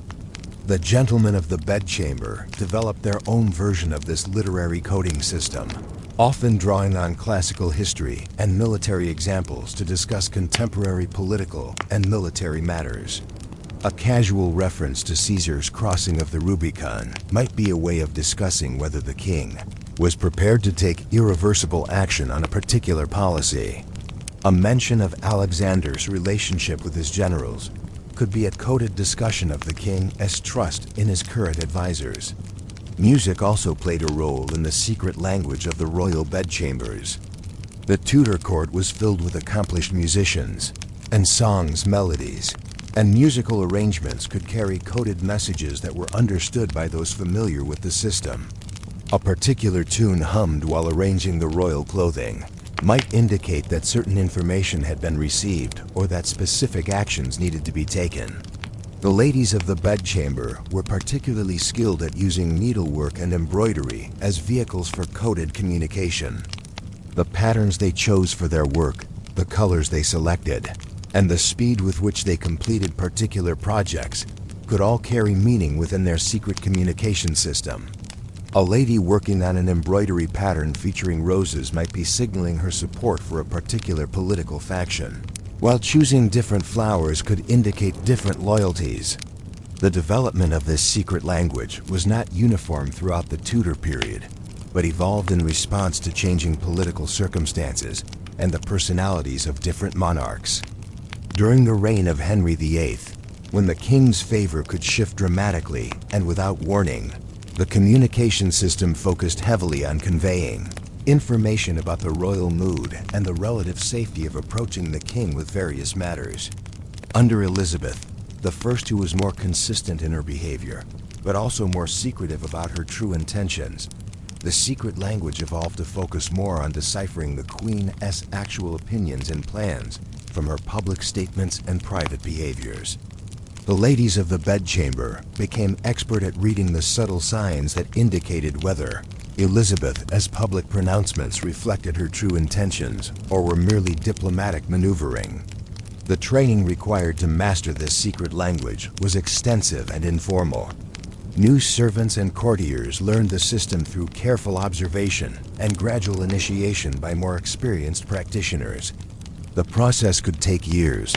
The gentlemen of the bedchamber developed their own version of this literary coding system, often drawing on classical history and military examples to discuss contemporary political and military matters. A casual reference to Caesar's crossing of the Rubicon might be a way of discussing whether the king was prepared to take irreversible action on a particular policy. A mention of Alexander's relationship with his generals could be a coded discussion of the king's trust in his current advisors. Music also played a role in the secret language of the royal bedchambers. The Tudor court was filled with accomplished musicians, and songs, melodies, and musical arrangements could carry coded messages that were understood by those familiar with the system. A particular tune hummed while arranging the royal clothing might indicate that certain information had been received or that specific actions needed to be taken. The ladies of the bedchamber were particularly skilled at using needlework and embroidery as vehicles for coded communication. The patterns they chose for their work, the colors they selected, and the speed with which they completed particular projects could all carry meaning within their secret communication system. A lady working on an embroidery pattern featuring roses might be signaling her support for a particular political faction, while choosing different flowers could indicate different loyalties. The development of this secret language was not uniform throughout the Tudor period, but evolved in response to changing political circumstances and the personalities of different monarchs. During the reign of Henry VIII, when the king's favor could shift dramatically and without warning, the communication system focused heavily on conveying information about the royal mood and the relative safety of approaching the king with various matters. Under Elizabeth, the first who was more consistent in her behavior, but also more secretive about her true intentions, the secret language evolved to focus more on deciphering the Queen's actual opinions and plans from her public statements and private behaviors. The ladies of the bedchamber became expert at reading the subtle signs that indicated whether Elizabeth's public pronouncements reflected her true intentions or were merely diplomatic maneuvering. The training required to master this secret language was extensive and informal. New servants and courtiers learned the system through careful observation and gradual initiation by more experienced practitioners. The process could take years,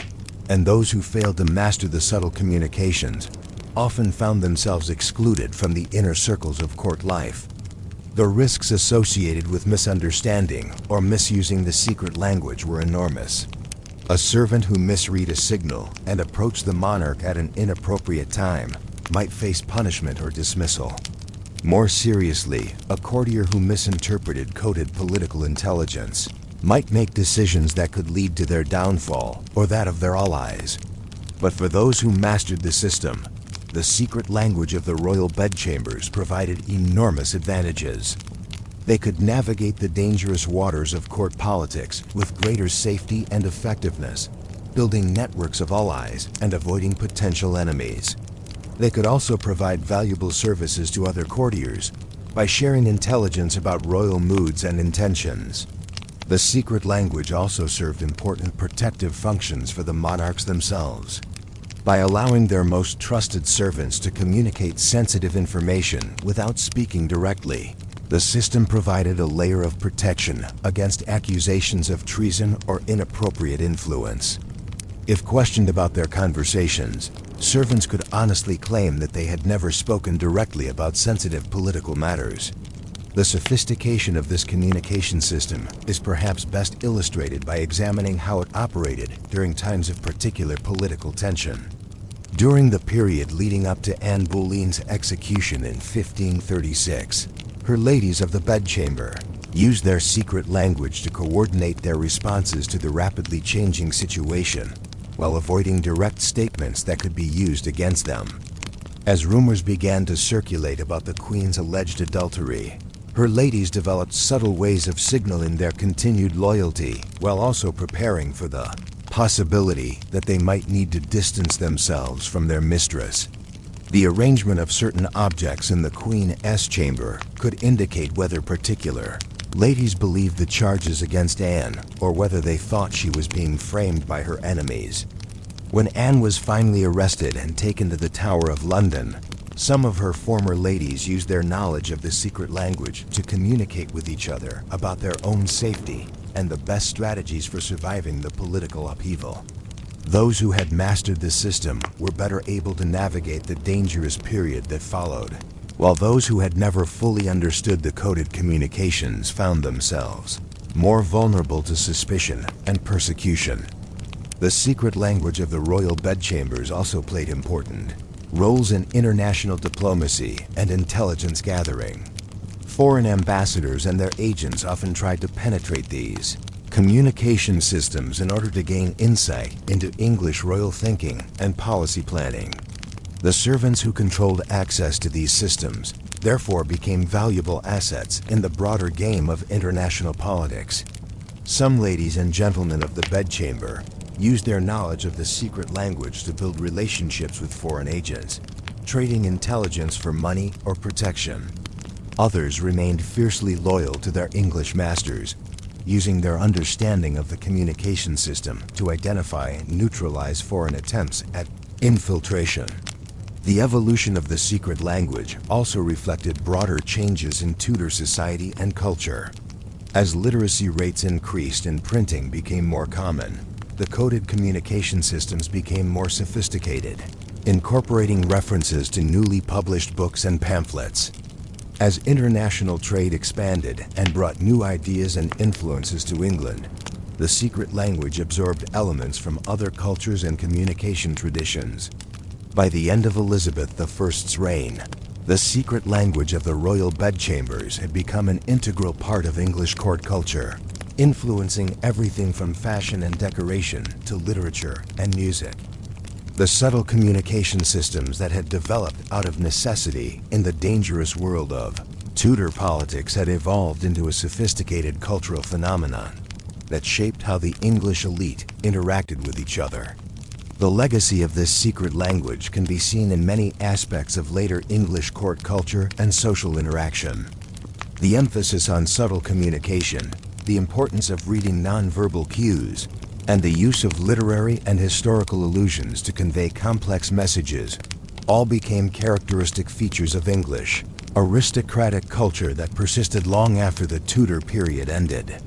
and those who failed to master the subtle communications often found themselves excluded from the inner circles of court life. The risks associated with misunderstanding or misusing the secret language were enormous. A servant who misread a signal and approached the monarch at an inappropriate time might face punishment or dismissal. More seriously, a courtier who misinterpreted coded political intelligence might make decisions that could lead to their downfall or that of their allies. But for those who mastered the system, The secret language of the royal bedchambers provided enormous advantages. They could navigate the dangerous waters of court politics with greater safety and effectiveness, building networks of allies and avoiding potential enemies. They could also provide valuable services to other courtiers by sharing intelligence about royal moods and intentions. The secret language also served important protective functions for the monarchs themselves. By allowing their most trusted servants to communicate sensitive information without speaking directly, the system provided a layer of protection against accusations of treason or inappropriate influence. If questioned about their conversations, servants could honestly claim that they had never spoken directly about sensitive political matters. The sophistication of this communication system is perhaps best illustrated by examining how it operated during times of particular political tension. During the period leading up to Anne Boleyn's execution in 1536, her ladies of the bedchamber used their secret language to coordinate their responses to the rapidly changing situation, while avoiding direct statements that could be used against them. As rumors began to circulate about the Queen's alleged adultery, her ladies developed subtle ways of signaling their continued loyalty while also preparing for the possibility that they might need to distance themselves from their mistress. The arrangement of certain objects in the Queen's chamber could indicate whether particular ladies believed the charges against Anne or whether they thought she was being framed by her enemies. When Anne was finally arrested and taken to the Tower of London, some of her former ladies used their knowledge of the secret language to communicate with each other about their own safety and the best strategies for surviving the political upheaval. Those who had mastered the system were better able to navigate the dangerous period that followed, while those who had never fully understood the coded communications found themselves more vulnerable to suspicion and persecution. The secret language of the royal bedchambers also played important roles in international diplomacy and intelligence gathering. Foreign ambassadors and their agents often tried to penetrate these communication systems in order to gain insight into English royal thinking and policy planning. The servants who controlled access to these systems therefore became valuable assets in the broader game of international politics. Some ladies and gentlemen of the bedchamber used their knowledge of the secret language to build relationships with foreign agents, trading intelligence for money or protection. Others remained fiercely loyal to their English masters, using their understanding of the communication system to identify and neutralize foreign attempts at infiltration. The evolution of the secret language also reflected broader changes in Tudor society and culture. As literacy rates increased and printing became more common, the coded communication systems became more sophisticated, incorporating references to newly published books and pamphlets. As international trade expanded and brought new ideas and influences to England, the secret language absorbed elements from other cultures and communication traditions. By the end of Elizabeth I's reign, the secret language of the royal bedchambers had become an integral part of English court culture, influencing everything from fashion and decoration to literature and music. The subtle communication systems that had developed out of necessity in the dangerous world of Tudor politics had evolved into a sophisticated cultural phenomenon that shaped how the English elite interacted with each other. The legacy of this secret language can be seen in many aspects of later English court culture and social interaction. The emphasis on subtle communication, the importance of reading nonverbal cues, and the use of literary and historical allusions to convey complex messages all became characteristic features of English aristocratic culture that persisted long after the Tudor period ended.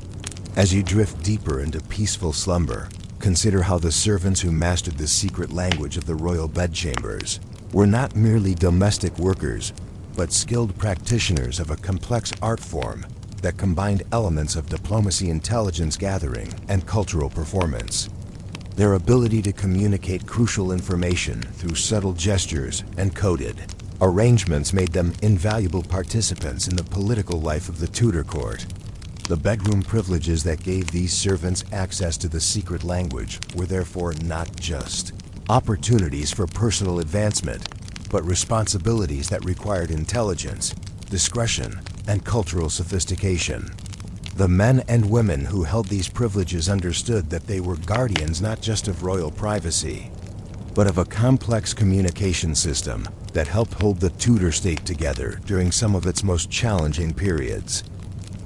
As you drift deeper into peaceful slumber, consider how the servants who mastered the secret language of the royal bedchambers were not merely domestic workers, but skilled practitioners of a complex art form that combined elements of diplomacy, intelligence gathering, and cultural performance. Their ability to communicate crucial information through subtle gestures and coded arrangements made them invaluable participants in the political life of the Tudor court. The bedroom privileges that gave these servants access to the secret language were therefore not just opportunities for personal advancement, but responsibilities that required intelligence, discretion, and cultural sophistication. The men and women who held these privileges understood that they were guardians not just of royal privacy, but of a complex communication system that helped hold the Tudor state together during some of its most challenging periods.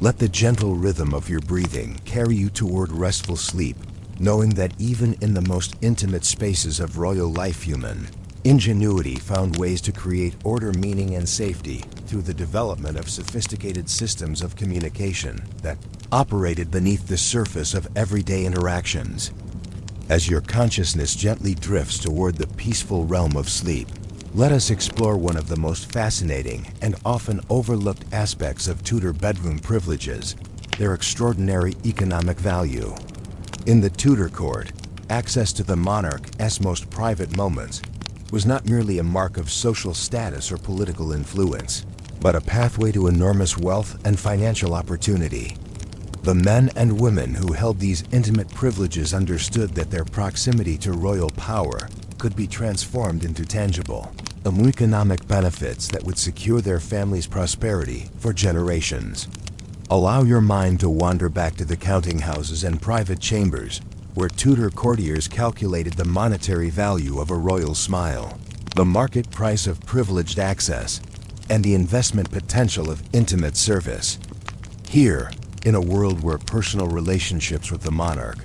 Let the gentle rhythm of your breathing carry you toward restful sleep, knowing that even in the most intimate spaces of royal life, human ingenuity found ways to create order, meaning, and safety through the development of sophisticated systems of communication that operated beneath the surface of everyday interactions. As your consciousness gently drifts toward the peaceful realm of sleep, let us explore one of the most fascinating and often overlooked aspects of Tudor bedroom privileges, their extraordinary economic value. In the Tudor court, access to the monarch's most private moments was not merely a mark of social status or political influence, but a pathway to enormous wealth and financial opportunity. The men and women who held these intimate privileges understood that their proximity to royal power could be transformed into tangible economic benefits that would secure their family's prosperity for generations. Allow your mind to wander back to the counting houses and private chambers, where Tudor courtiers calculated the monetary value of a royal smile, the market price of privileged access, and the investment potential of intimate service. Here, in a world where personal relationships with the monarch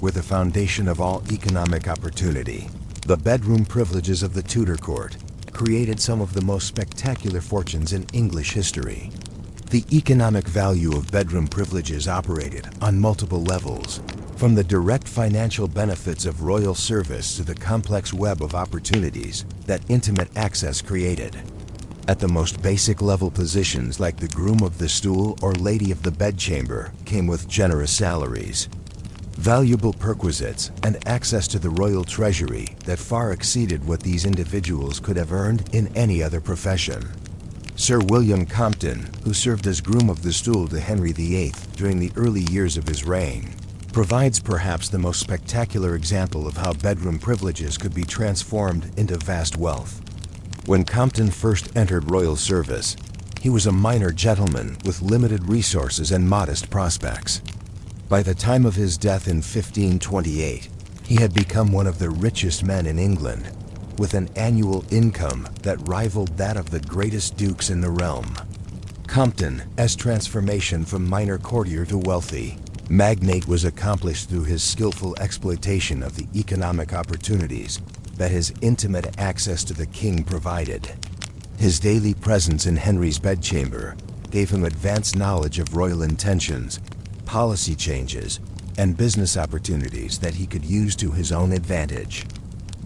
were the foundation of all economic opportunity, the bedroom privileges of the Tudor court created some of the most spectacular fortunes in English history. The economic value of bedroom privileges operated on multiple levels, from the direct financial benefits of royal service to the complex web of opportunities that intimate access created. At the most basic level, positions like the Groom of the Stool or Lady of the Bedchamber came with generous salaries, valuable perquisites, and access to the royal treasury that far exceeded what these individuals could have earned in any other profession. Sir William Compton, who served as Groom of the Stool to Henry VIII during the early years of his reign, provides perhaps the most spectacular example of how bedroom privileges could be transformed into vast wealth. When Compton first entered royal service, he was a minor gentleman with limited resources and modest prospects. By the time of his death in 1528, he had become one of the richest men in England, with an annual income that rivaled that of the greatest dukes in the realm. Compton's transformation from minor courtier to wealthy magnate was accomplished through his skillful exploitation of the economic opportunities that his intimate access to the king provided. His daily presence in Henry's bedchamber gave him advanced knowledge of royal intentions, policy changes, and business opportunities that he could use to his own advantage.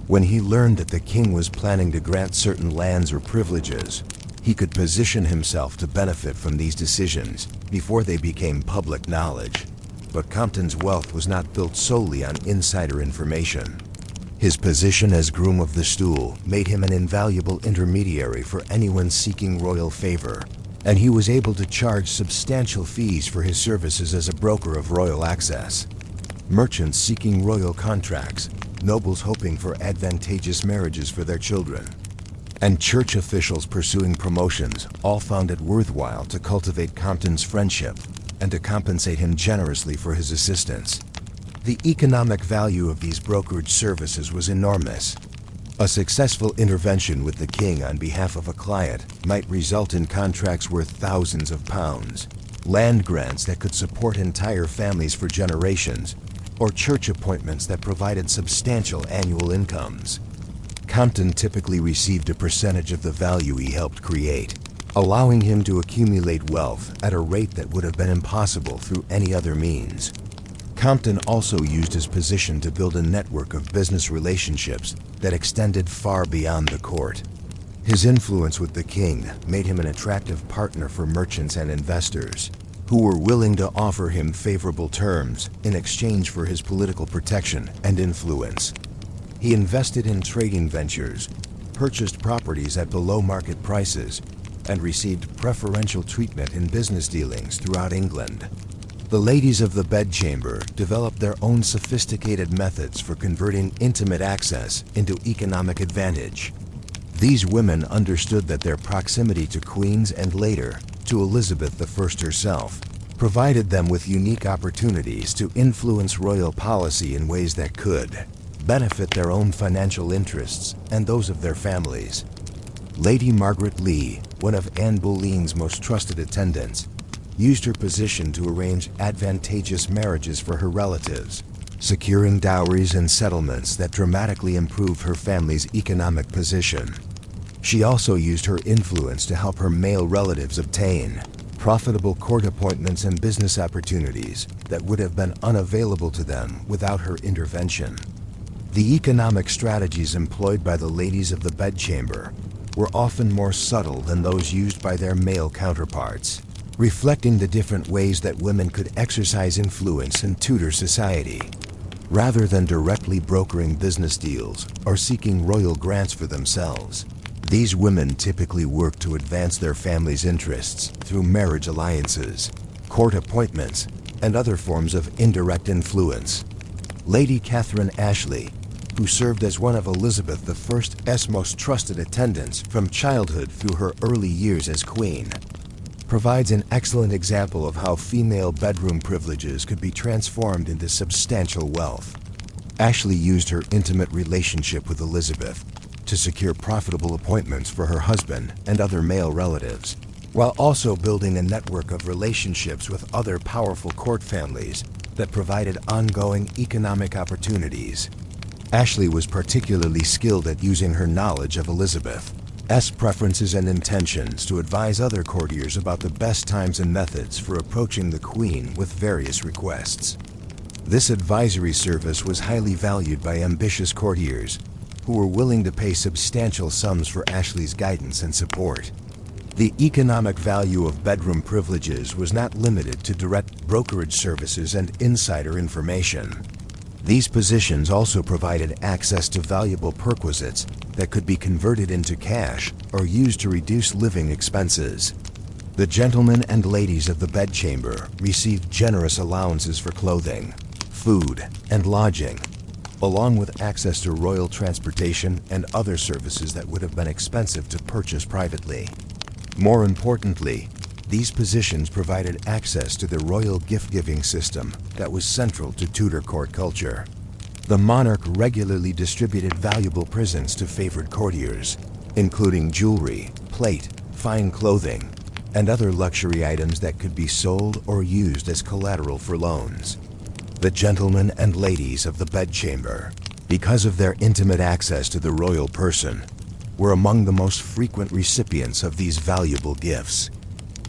When he learned that the king was planning to grant certain lands or privileges, he could position himself to benefit from these decisions before they became public knowledge. But Compton's wealth was not built solely on insider information. His position as Groom of the Stool made him an invaluable intermediary for anyone seeking royal favor, and he was able to charge substantial fees for his services as a broker of royal access. Merchants seeking royal contracts, nobles hoping for advantageous marriages for their children, and church officials pursuing promotions all found it worthwhile to cultivate Compton's friendship and to compensate him generously for his assistance. The economic value of these brokerage services was enormous. A successful intervention with the king on behalf of a client might result in contracts worth thousands of pounds, land grants that could support entire families for generations, or church appointments that provided substantial annual incomes. Compton typically received a percentage of the value he helped create, allowing him to accumulate wealth at a rate that would have been impossible through any other means. Compton also used his position to build a network of business relationships that extended far beyond the court. His influence with the king made him an attractive partner for merchants and investors, who were willing to offer him favorable terms in exchange for his political protection and influence. He invested in trading ventures, purchased properties at below-market prices, and received preferential treatment in business dealings throughout England. The ladies of the bedchamber developed their own sophisticated methods for converting intimate access into economic advantage. These women understood that their proximity to queens and later to Elizabeth I herself provided them with unique opportunities to influence royal policy in ways that could benefit their own financial interests and those of their families. Lady Margaret Lee, one of Anne Boleyn's most trusted attendants, used her position to arrange advantageous marriages for her relatives, securing dowries and settlements that dramatically improved her family's economic position. She also used her influence to help her male relatives obtain profitable court appointments and business opportunities that would have been unavailable to them without her intervention. The economic strategies employed by the ladies of the bedchamber were often more subtle than those used by their male counterparts, reflecting the different ways that women could exercise influence in Tudor society. Rather than directly brokering business deals or seeking royal grants for themselves, these women typically worked to advance their family's interests through marriage alliances, court appointments, and other forms of indirect influence. Lady Catherine Ashley, who served as one of Elizabeth I's most trusted attendants from childhood through her early years as queen, provides an excellent example of how female bedroom privileges could be transformed into substantial wealth. Ashley used her intimate relationship with Elizabeth to secure profitable appointments for her husband and other male relatives, while also building a network of relationships with other powerful court families that provided ongoing economic opportunities. Ashley was particularly skilled at using her knowledge of Elizabeth's preferences and intentions to advise other courtiers about the best times and methods for approaching the Queen with various requests. This advisory service was highly valued by ambitious courtiers who were willing to pay substantial sums for Ashley's guidance and support. The economic value of bedroom privileges was not limited to direct brokerage services and insider information. These positions also provided access to valuable perquisites that could be converted into cash or used to reduce living expenses. The gentlemen and ladies of the bedchamber received generous allowances for clothing, food, and lodging, along with access to royal transportation and other services that would have been expensive to purchase privately. More importantly, these positions provided access to the royal gift-giving system that was central to Tudor court culture. The monarch regularly distributed valuable presents to favored courtiers, including jewelry, plate, fine clothing, and other luxury items that could be sold or used as collateral for loans. The gentlemen and ladies of the bedchamber, because of their intimate access to the royal person, were among the most frequent recipients of these valuable gifts.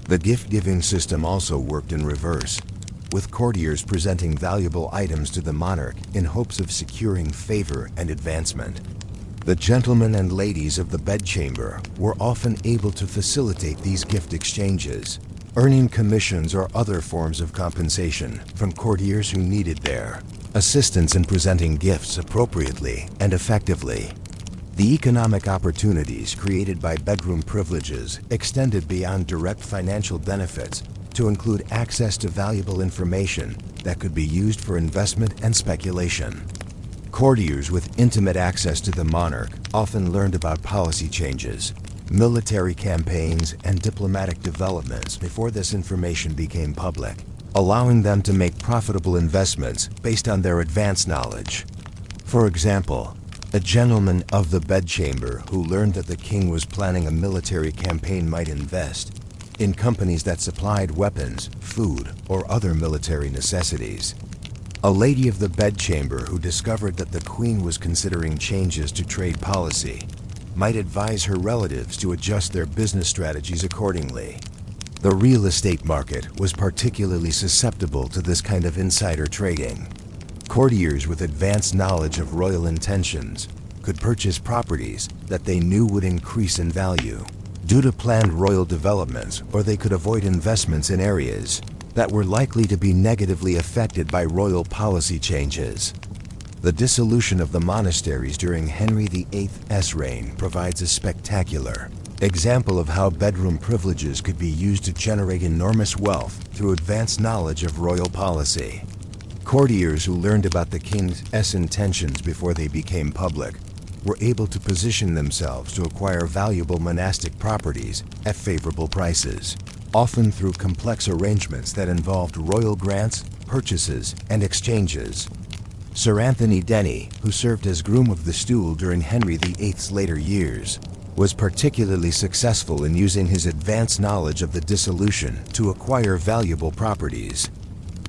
The gift-giving system also worked in reverse, with courtiers presenting valuable items to the monarch in hopes of securing favor and advancement. The gentlemen and ladies of the bedchamber were often able to facilitate these gift exchanges, earning commissions or other forms of compensation from courtiers who needed their assistance in presenting gifts appropriately and effectively. The economic opportunities created by bedroom privileges extended beyond direct financial benefits to include access to valuable information that could be used for investment and speculation. Courtiers with intimate access to the monarch often learned about policy changes, military campaigns, and diplomatic developments before this information became public, allowing them to make profitable investments based on their advanced knowledge. For example, a gentleman of the bedchamber who learned that the king was planning a military campaign might invest in companies that supplied weapons, food, or other military necessities. A lady of the bedchamber who discovered that the Queen was considering changes to trade policy might advise her relatives to adjust their business strategies accordingly. The real estate market was particularly susceptible to this kind of insider trading. Courtiers with advanced knowledge of royal intentions could purchase properties that they knew would increase in value due to planned royal developments, or they could avoid investments in areas that were likely to be negatively affected by royal policy changes. The dissolution of the monasteries during Henry VIII's reign provides a spectacular example of how bedroom privileges could be used to generate enormous wealth through advanced knowledge of royal policy. Courtiers who learned about the king's intentions before they became public were able to position themselves to acquire valuable monastic properties at favorable prices, often through complex arrangements that involved royal grants, purchases, and exchanges. Sir Anthony Denny, who served as Groom of the Stool during Henry VIII's later years, was particularly successful in using his advanced knowledge of the dissolution to acquire valuable properties.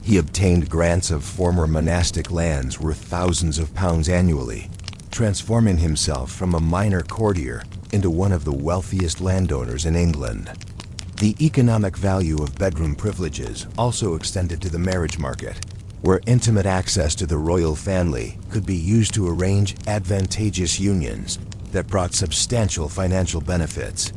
He obtained grants of former monastic lands worth thousands of pounds annually, transforming himself from a minor courtier into one of the wealthiest landowners in England. The economic value of bedroom privileges also extended to the marriage market, where intimate access to the royal family could be used to arrange advantageous unions that brought substantial financial benefits.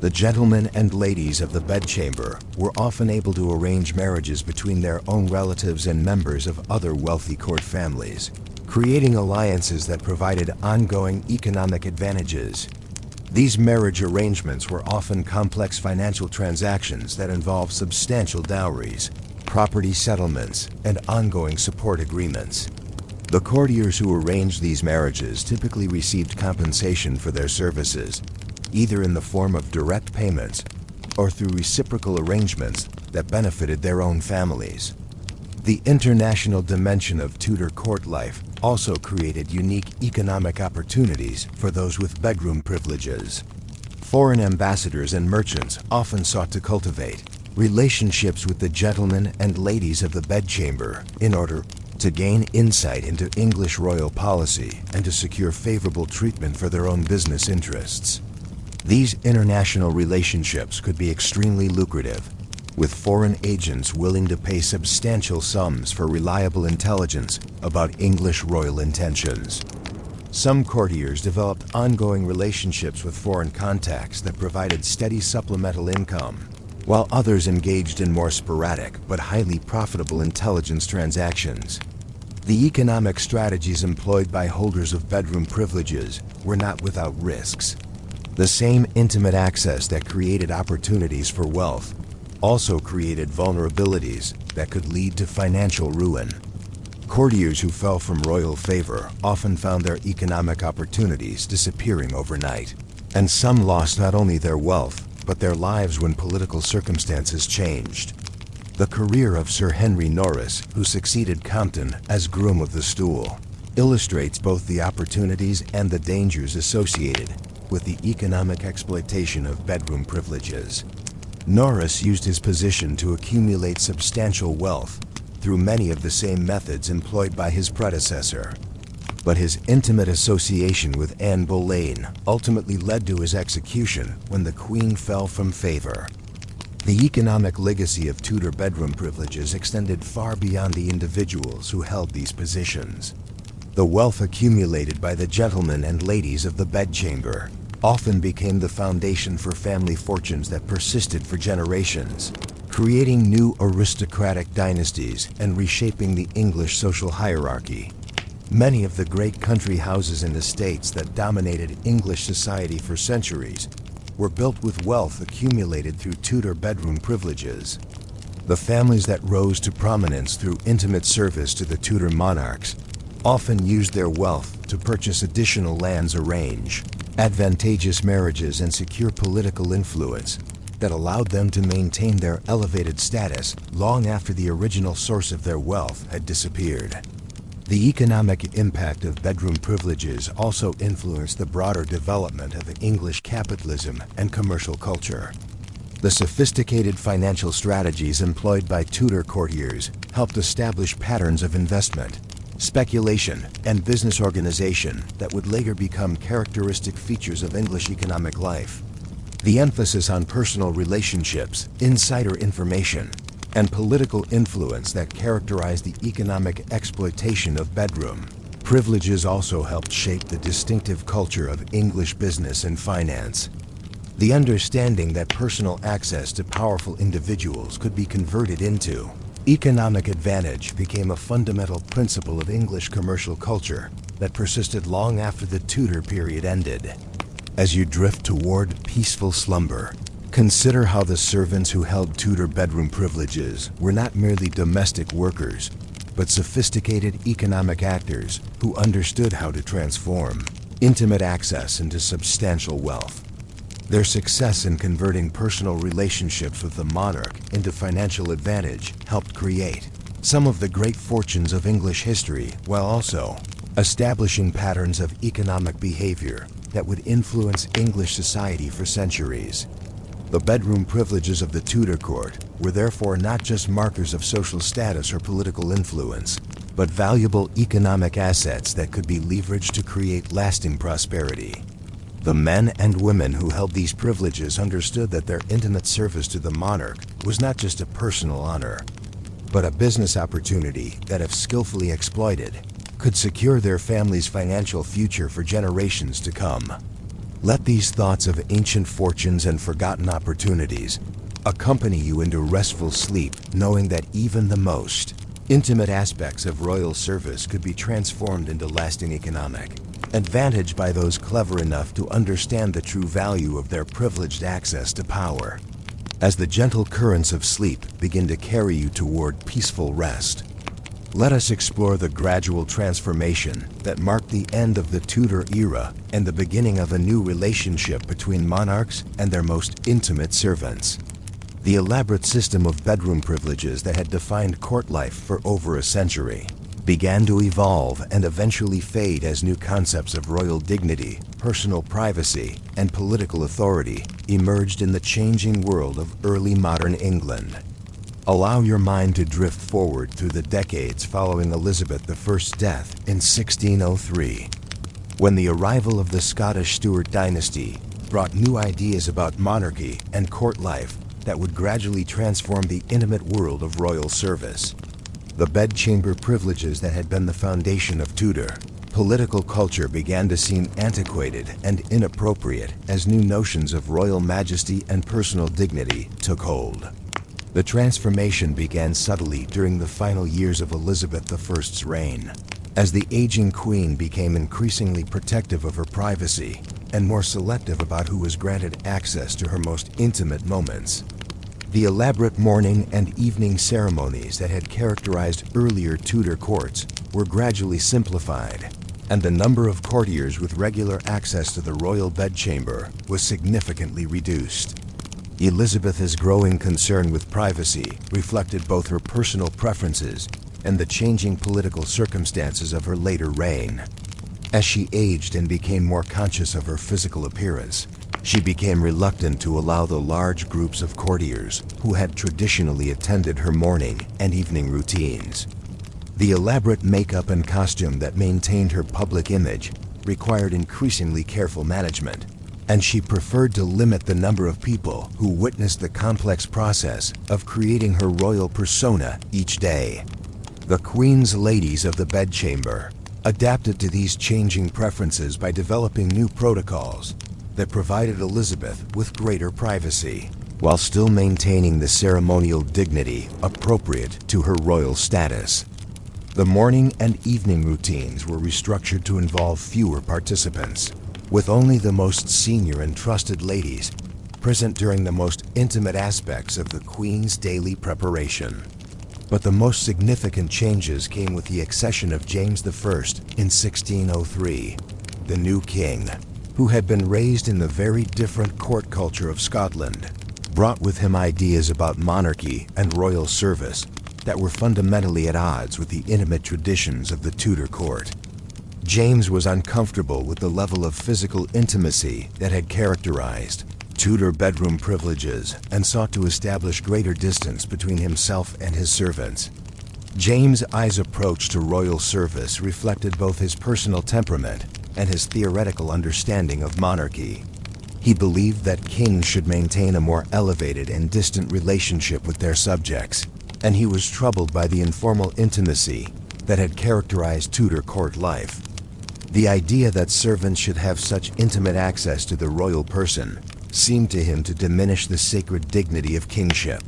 The gentlemen and ladies of the bedchamber were often able to arrange marriages between their own relatives and members of other wealthy court families, creating alliances that provided ongoing economic advantages. These marriage arrangements were often complex financial transactions that involved substantial dowries, property settlements, and ongoing support agreements. The courtiers who arranged these marriages typically received compensation for their services, either in the form of direct payments or through reciprocal arrangements that benefited their own families. The international dimension of Tudor court life also created unique economic opportunities for those with bedroom privileges. Foreign ambassadors and merchants often sought to cultivate relationships with the gentlemen and ladies of the bedchamber in order to gain insight into English royal policy and to secure favorable treatment for their own business interests. These international relationships could be extremely lucrative, with foreign agents willing to pay substantial sums for reliable intelligence about English royal intentions. Some courtiers developed ongoing relationships with foreign contacts that provided steady supplemental income, while others engaged in more sporadic but highly profitable intelligence transactions. The economic strategies employed by holders of bedroom privileges were not without risks. The same intimate access that created opportunities for wealth also created vulnerabilities that could lead to financial ruin. Courtiers who fell from royal favor often found their economic opportunities disappearing overnight, and some lost not only their wealth, but their lives when political circumstances changed. The career of Sir Henry Norris, who succeeded Compton as Groom of the Stool, illustrates both the opportunities and the dangers associated with the economic exploitation of bedroom privileges. Norris used his position to accumulate substantial wealth through many of the same methods employed by his predecessor. But his intimate association with Anne Boleyn ultimately led to his execution when the Queen fell from favor. The economic legacy of Tudor bedroom privileges extended far beyond the individuals who held these positions. The wealth accumulated by the gentlemen and ladies of the bedchamber often became the foundation for family fortunes that persisted for generations, creating new aristocratic dynasties and reshaping the English social hierarchy. Many of the great country houses and estates that dominated English society for centuries were built with wealth accumulated through Tudor bedroom privileges. The families that rose to prominence through intimate service to the Tudor monarchs often used their wealth to purchase additional lands, arrange advantageous marriages, and secure political influence that allowed them to maintain their elevated status long after the original source of their wealth had disappeared. The economic impact of bedroom privileges also influenced the broader development of English capitalism and commercial culture. The sophisticated financial strategies employed by Tudor courtiers helped establish patterns of investment, speculation, and business organization that would later become characteristic features of English economic life. The emphasis on personal relationships, insider information, and political influence that characterized the economic exploitation of bedroom privileges also helped shape the distinctive culture of English business and finance. The understanding that personal access to powerful individuals could be converted into economic advantage became a fundamental principle of English commercial culture that persisted long after the Tudor period ended. As you drift toward peaceful slumber, consider how the servants who held Tudor bedroom privileges were not merely domestic workers, but sophisticated economic actors who understood how to transform intimate access into substantial wealth. Their success in converting personal relationships with the monarch into financial advantage helped create some of the great fortunes of English history, while also establishing patterns of economic behavior that would influence English society for centuries. The bedroom privileges of the Tudor court were therefore not just markers of social status or political influence, but valuable economic assets that could be leveraged to create lasting prosperity. The men and women who held these privileges understood that their intimate service to the monarch was not just a personal honor, but a business opportunity that, if skillfully exploited, could secure their family's financial future for generations to come. Let these thoughts of ancient fortunes and forgotten opportunities accompany you into restful sleep, knowing that even the most intimate aspects of royal service could be transformed into lasting economic advantage by those clever enough to understand the true value of their privileged access to power. As the gentle currents of sleep begin to carry you toward peaceful rest, let us explore the gradual transformation that marked the end of the Tudor era and the beginning of a new relationship between monarchs and their most intimate servants. The elaborate system of bedroom privileges that had defined court life for over a century began to evolve and eventually fade as new concepts of royal dignity, personal privacy, and political authority emerged in the changing world of early modern England. Allow your mind to drift forward through the decades following Elizabeth I's death in 1603, when the arrival of the Scottish Stuart dynasty brought new ideas about monarchy and court life that would gradually transform the intimate world of royal service. The bedchamber privileges that had been the foundation of Tudor political culture began to seem antiquated and inappropriate as new notions of royal majesty and personal dignity took hold. The transformation began subtly during the final years of Elizabeth I's reign, as the aging queen became increasingly protective of her privacy and more selective about who was granted access to her most intimate moments. The elaborate morning and evening ceremonies that had characterized earlier Tudor courts were gradually simplified, and the number of courtiers with regular access to the royal bedchamber was significantly reduced. Elizabeth's growing concern with privacy reflected both her personal preferences and the changing political circumstances of her later reign. As she aged and became more conscious of her physical appearance, she became reluctant to allow the large groups of courtiers who had traditionally attended her morning and evening routines. The elaborate makeup and costume that maintained her public image required increasingly careful management, and she preferred to limit the number of people who witnessed the complex process of creating her royal persona each day. The Queen's ladies of the bedchamber adapted to these changing preferences by developing new protocols that provided Elizabeth with greater privacy, while still maintaining the ceremonial dignity appropriate to her royal status. The morning and evening routines were restructured to involve fewer participants, with only the most senior and trusted ladies present during the most intimate aspects of the Queen's daily preparation. But the most significant changes came with the accession of James I in 1603, the new king, who had been raised in the very different court culture of Scotland, brought with him ideas about monarchy and royal service that were fundamentally at odds with the intimate traditions of the Tudor court. James was uncomfortable with the level of physical intimacy that had characterized Tudor bedroom privileges and sought to establish greater distance between himself and his servants. James I's approach to royal service reflected both his personal temperament and his theoretical understanding of monarchy. He believed that kings should maintain a more elevated and distant relationship with their subjects, and he was troubled by the informal intimacy that had characterized Tudor court life. The idea that servants should have such intimate access to the royal person seemed to him to diminish the sacred dignity of kingship.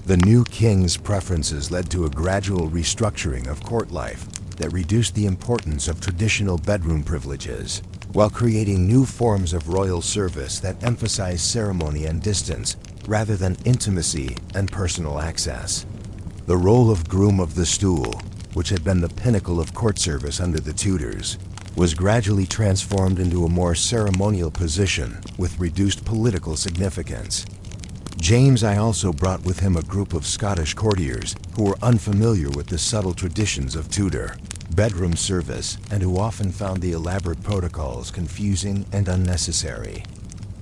The new king's preferences led to a gradual restructuring of court life that reduced the importance of traditional bedroom privileges, while creating new forms of royal service that emphasized ceremony and distance rather than intimacy and personal access. The role of Groom of the Stool, which had been the pinnacle of court service under the Tudors, was gradually transformed into a more ceremonial position with reduced political significance. James I also brought with him a group of Scottish courtiers who were unfamiliar with the subtle traditions of Tudor bedroom service and who often found the elaborate protocols confusing and unnecessary.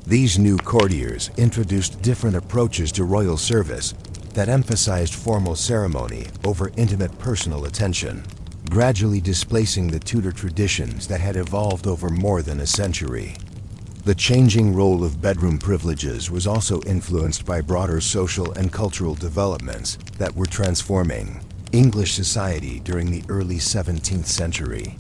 These new courtiers introduced different approaches to royal service that emphasized formal ceremony over intimate personal attention, gradually displacing the Tudor traditions that had evolved over more than a century. The changing role of bedroom privileges was also influenced by broader social and cultural developments that were transforming English society during the early 17th century.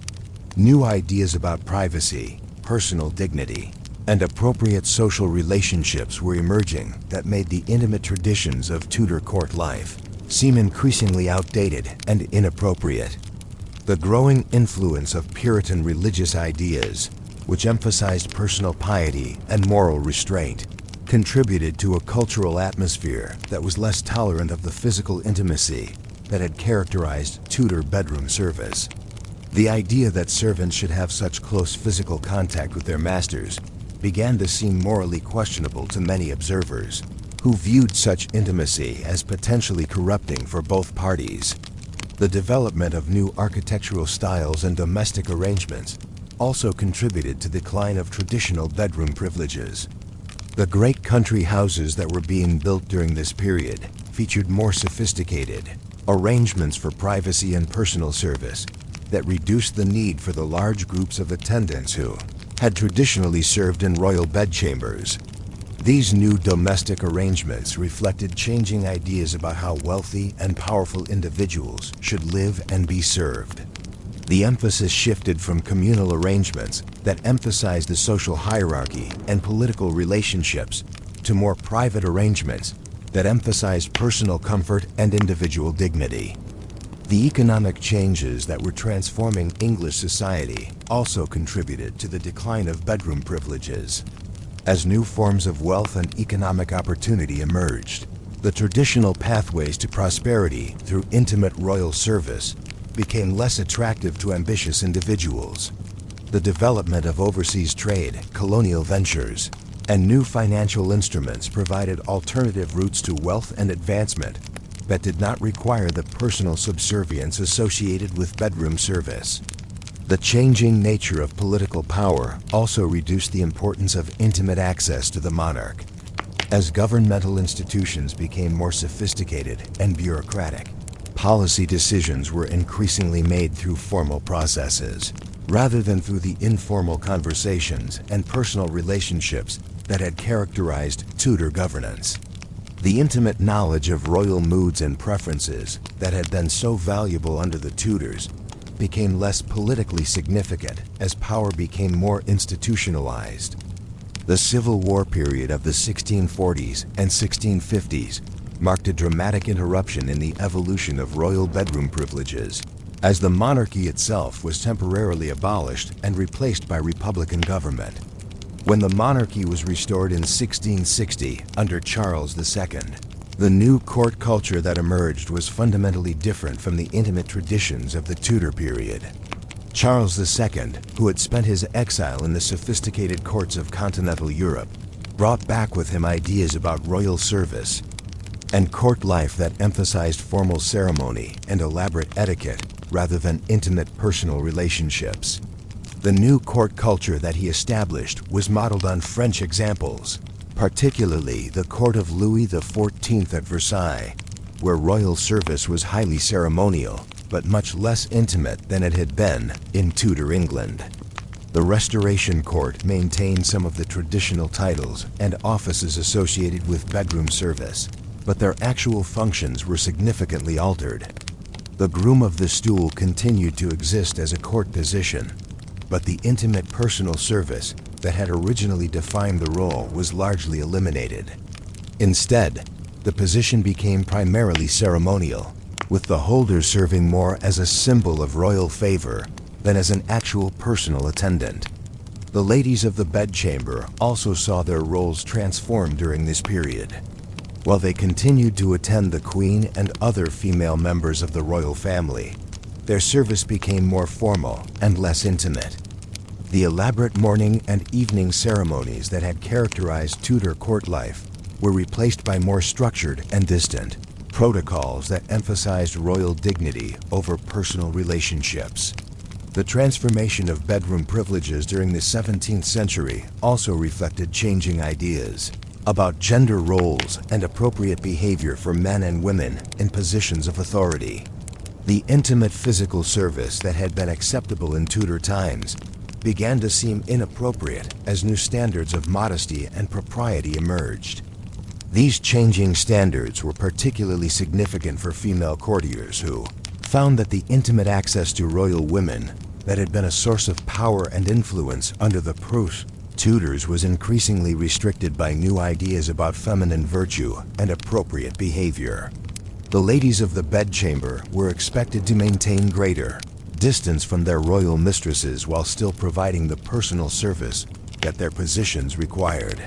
New ideas about privacy, personal dignity, and appropriate social relationships were emerging that made the intimate traditions of Tudor court life seem increasingly outdated and inappropriate. The growing influence of Puritan religious ideas, which emphasized personal piety and moral restraint, contributed to a cultural atmosphere that was less tolerant of the physical intimacy that had characterized Tudor bedroom service. The idea that servants should have such close physical contact with their masters began to seem morally questionable to many observers, who viewed such intimacy as potentially corrupting for both parties. The development of new architectural styles and domestic arrangements also contributed to the decline of traditional bedroom privileges. The great country houses that were being built during this period featured more sophisticated arrangements for privacy and personal service that reduced the need for the large groups of attendants who had traditionally served in royal bedchambers. These new domestic arrangements reflected changing ideas about how wealthy and powerful individuals should live and be served. The emphasis shifted from communal arrangements that emphasized the social hierarchy and political relationships to more private arrangements that emphasized personal comfort and individual dignity. The economic changes that were transforming English society also contributed to the decline of bedroom privileges. As new forms of wealth and economic opportunity emerged, the traditional pathways to prosperity through intimate royal service became less attractive to ambitious individuals. The development of overseas trade, colonial ventures, and new financial instruments provided alternative routes to wealth and advancement that did not require the personal subservience associated with bedroom service. The changing nature of political power also reduced the importance of intimate access to the monarch. As governmental institutions became more sophisticated and bureaucratic, policy decisions were increasingly made through formal processes, rather than through the informal conversations and personal relationships that had characterized Tudor governance. The intimate knowledge of royal moods and preferences that had been so valuable under the Tudors became less politically significant as power became more institutionalized. The Civil War period of the 1640s and 1650s marked a dramatic interruption in the evolution of royal bedroom privileges, as the monarchy itself was temporarily abolished and replaced by republican government. When the monarchy was restored in 1660 under Charles II, the new court culture that emerged was fundamentally different from the intimate traditions of the Tudor period. Charles II, who had spent his exile in the sophisticated courts of continental Europe, brought back with him ideas about royal service and court life that emphasized formal ceremony and elaborate etiquette rather than intimate personal relationships. The new court culture that he established was modeled on French examples, particularly the court of Louis XIV at Versailles, where royal service was highly ceremonial but much less intimate than it had been in Tudor England. The Restoration Court maintained some of the traditional titles and offices associated with bedroom service, but their actual functions were significantly altered. The Groom of the Stool continued to exist as a court position, but the intimate personal service that had originally defined the role was largely eliminated. Instead, the position became primarily ceremonial, with the holder serving more as a symbol of royal favor than as an actual personal attendant. The ladies of the bedchamber also saw their roles transform during this period. While they continued to attend the Queen and other female members of the royal family, their service became more formal and less intimate. The elaborate morning and evening ceremonies that had characterized Tudor court life were replaced by more structured and distant protocols that emphasized royal dignity over personal relationships. The transformation of bedroom privileges during the 17th century also reflected changing ideas about gender roles and appropriate behavior for men and women in positions of authority. The intimate physical service that had been acceptable in Tudor times began to seem inappropriate as new standards of modesty and propriety emerged. These changing standards were particularly significant for female courtiers who found that the intimate access to royal women that had been a source of power and influence under the Tudors was increasingly restricted by new ideas about feminine virtue and appropriate behavior. The ladies of the bedchamber were expected to maintain greater distance from their royal mistresses while still providing the personal service that their positions required.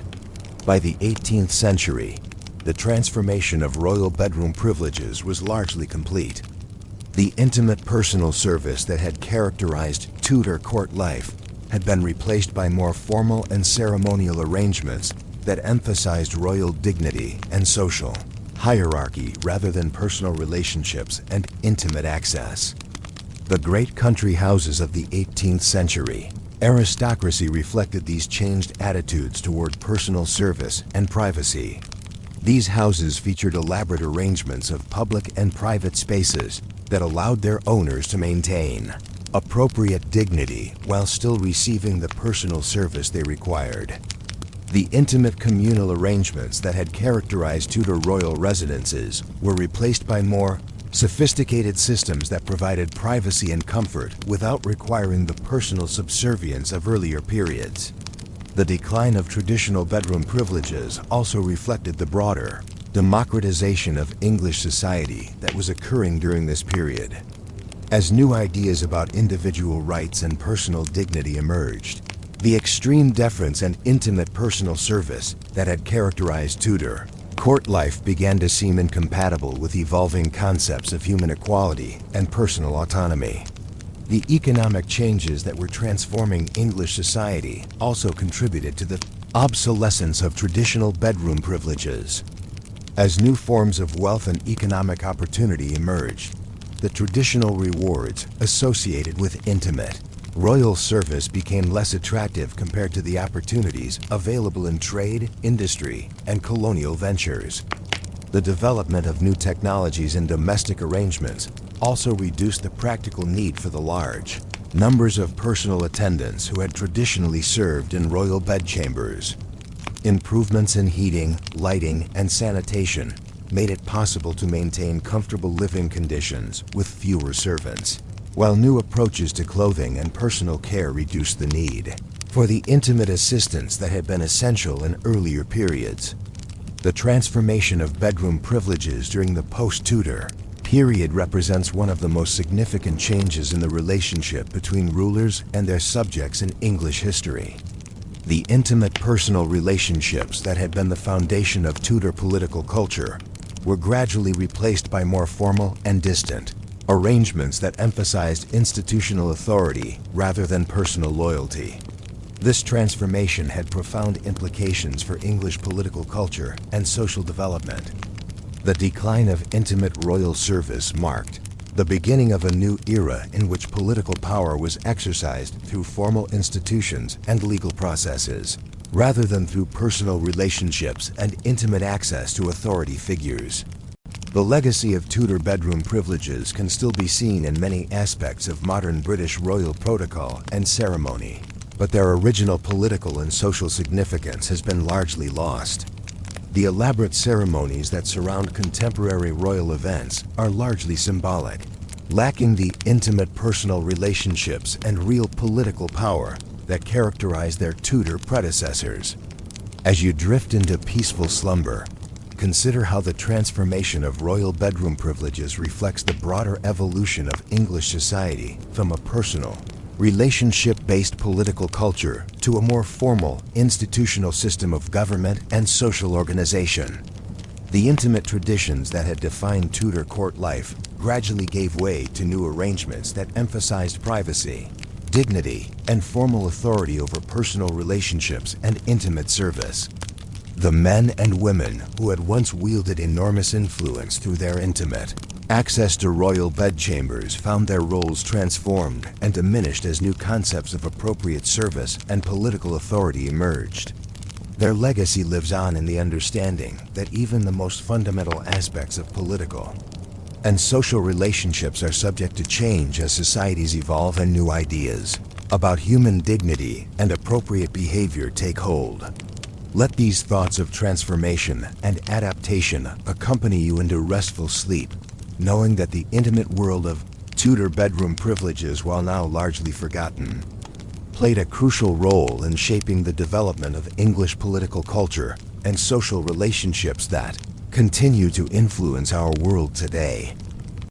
By the 18th century, the transformation of royal bedroom privileges was largely complete. The intimate personal service that had characterized Tudor court life had been replaced by more formal and ceremonial arrangements that emphasized royal dignity and social hierarchy rather than personal relationships and intimate access. The great country houses of the 18th century, aristocracy reflected these changed attitudes toward personal service and privacy. These houses featured elaborate arrangements of public and private spaces that allowed their owners to maintain appropriate dignity while still receiving the personal service they required. The intimate communal arrangements that had characterized Tudor royal residences were replaced by more sophisticated systems that provided privacy and comfort without requiring the personal subservience of earlier periods. The decline of traditional bedroom privileges also reflected the broader democratization of English society that was occurring during this period. As new ideas about individual rights and personal dignity emerged, the extreme deference and intimate personal service that had characterized Tudor court life began to seem incompatible with evolving concepts of human equality and personal autonomy. The economic changes that were transforming English society also contributed to the obsolescence of traditional bedroom privileges. As new forms of wealth and economic opportunity emerged, the traditional rewards associated with intimate royal service became less attractive compared to the opportunities available in trade, industry, and colonial ventures. The development of new technologies and domestic arrangements also reduced the practical need for the large numbers of personal attendants who had traditionally served in royal bedchambers. Improvements in heating, lighting, and sanitation made it possible to maintain comfortable living conditions with fewer servants, while new approaches to clothing and personal care reduced the need for the intimate assistance that had been essential in earlier periods. The transformation of bedroom privileges during the post-Tudor period represents one of the most significant changes in the relationship between rulers and their subjects in English history. The intimate personal relationships that had been the foundation of Tudor political culture were gradually replaced by more formal and distant arrangements that emphasized institutional authority rather than personal loyalty. This transformation had profound implications for English political culture and social development. The decline of intimate royal service marked the beginning of a new era in which political power was exercised through formal institutions and legal processes, rather than through personal relationships and intimate access to authority figures. The legacy of Tudor bedroom privileges can still be seen in many aspects of modern British royal protocol and ceremony, but their original political and social significance has been largely lost. The elaborate ceremonies that surround contemporary royal events are largely symbolic, lacking the intimate personal relationships and real political power that characterized their Tudor predecessors. As you drift into peaceful slumber, consider how the transformation of royal bedroom privileges reflects the broader evolution of English society from a personal, relationship-based political culture to a more formal, institutional system of government and social organization. The intimate traditions that had defined Tudor court life gradually gave way to new arrangements that emphasized privacy, dignity, and formal authority over personal relationships and intimate service. The men and women who had once wielded enormous influence through their intimate access to royal bedchambers found their roles transformed and diminished as new concepts of appropriate service and political authority emerged. Their legacy lives on in the understanding that even the most fundamental aspects of political and social relationships are subject to change as societies evolve and new ideas about human dignity and appropriate behavior take hold. Let these thoughts of transformation and adaptation accompany you into restful sleep, knowing that the intimate world of Tudor bedroom privileges, while now largely forgotten, played a crucial role in shaping the development of English political culture and social relationships that continue to influence our world today.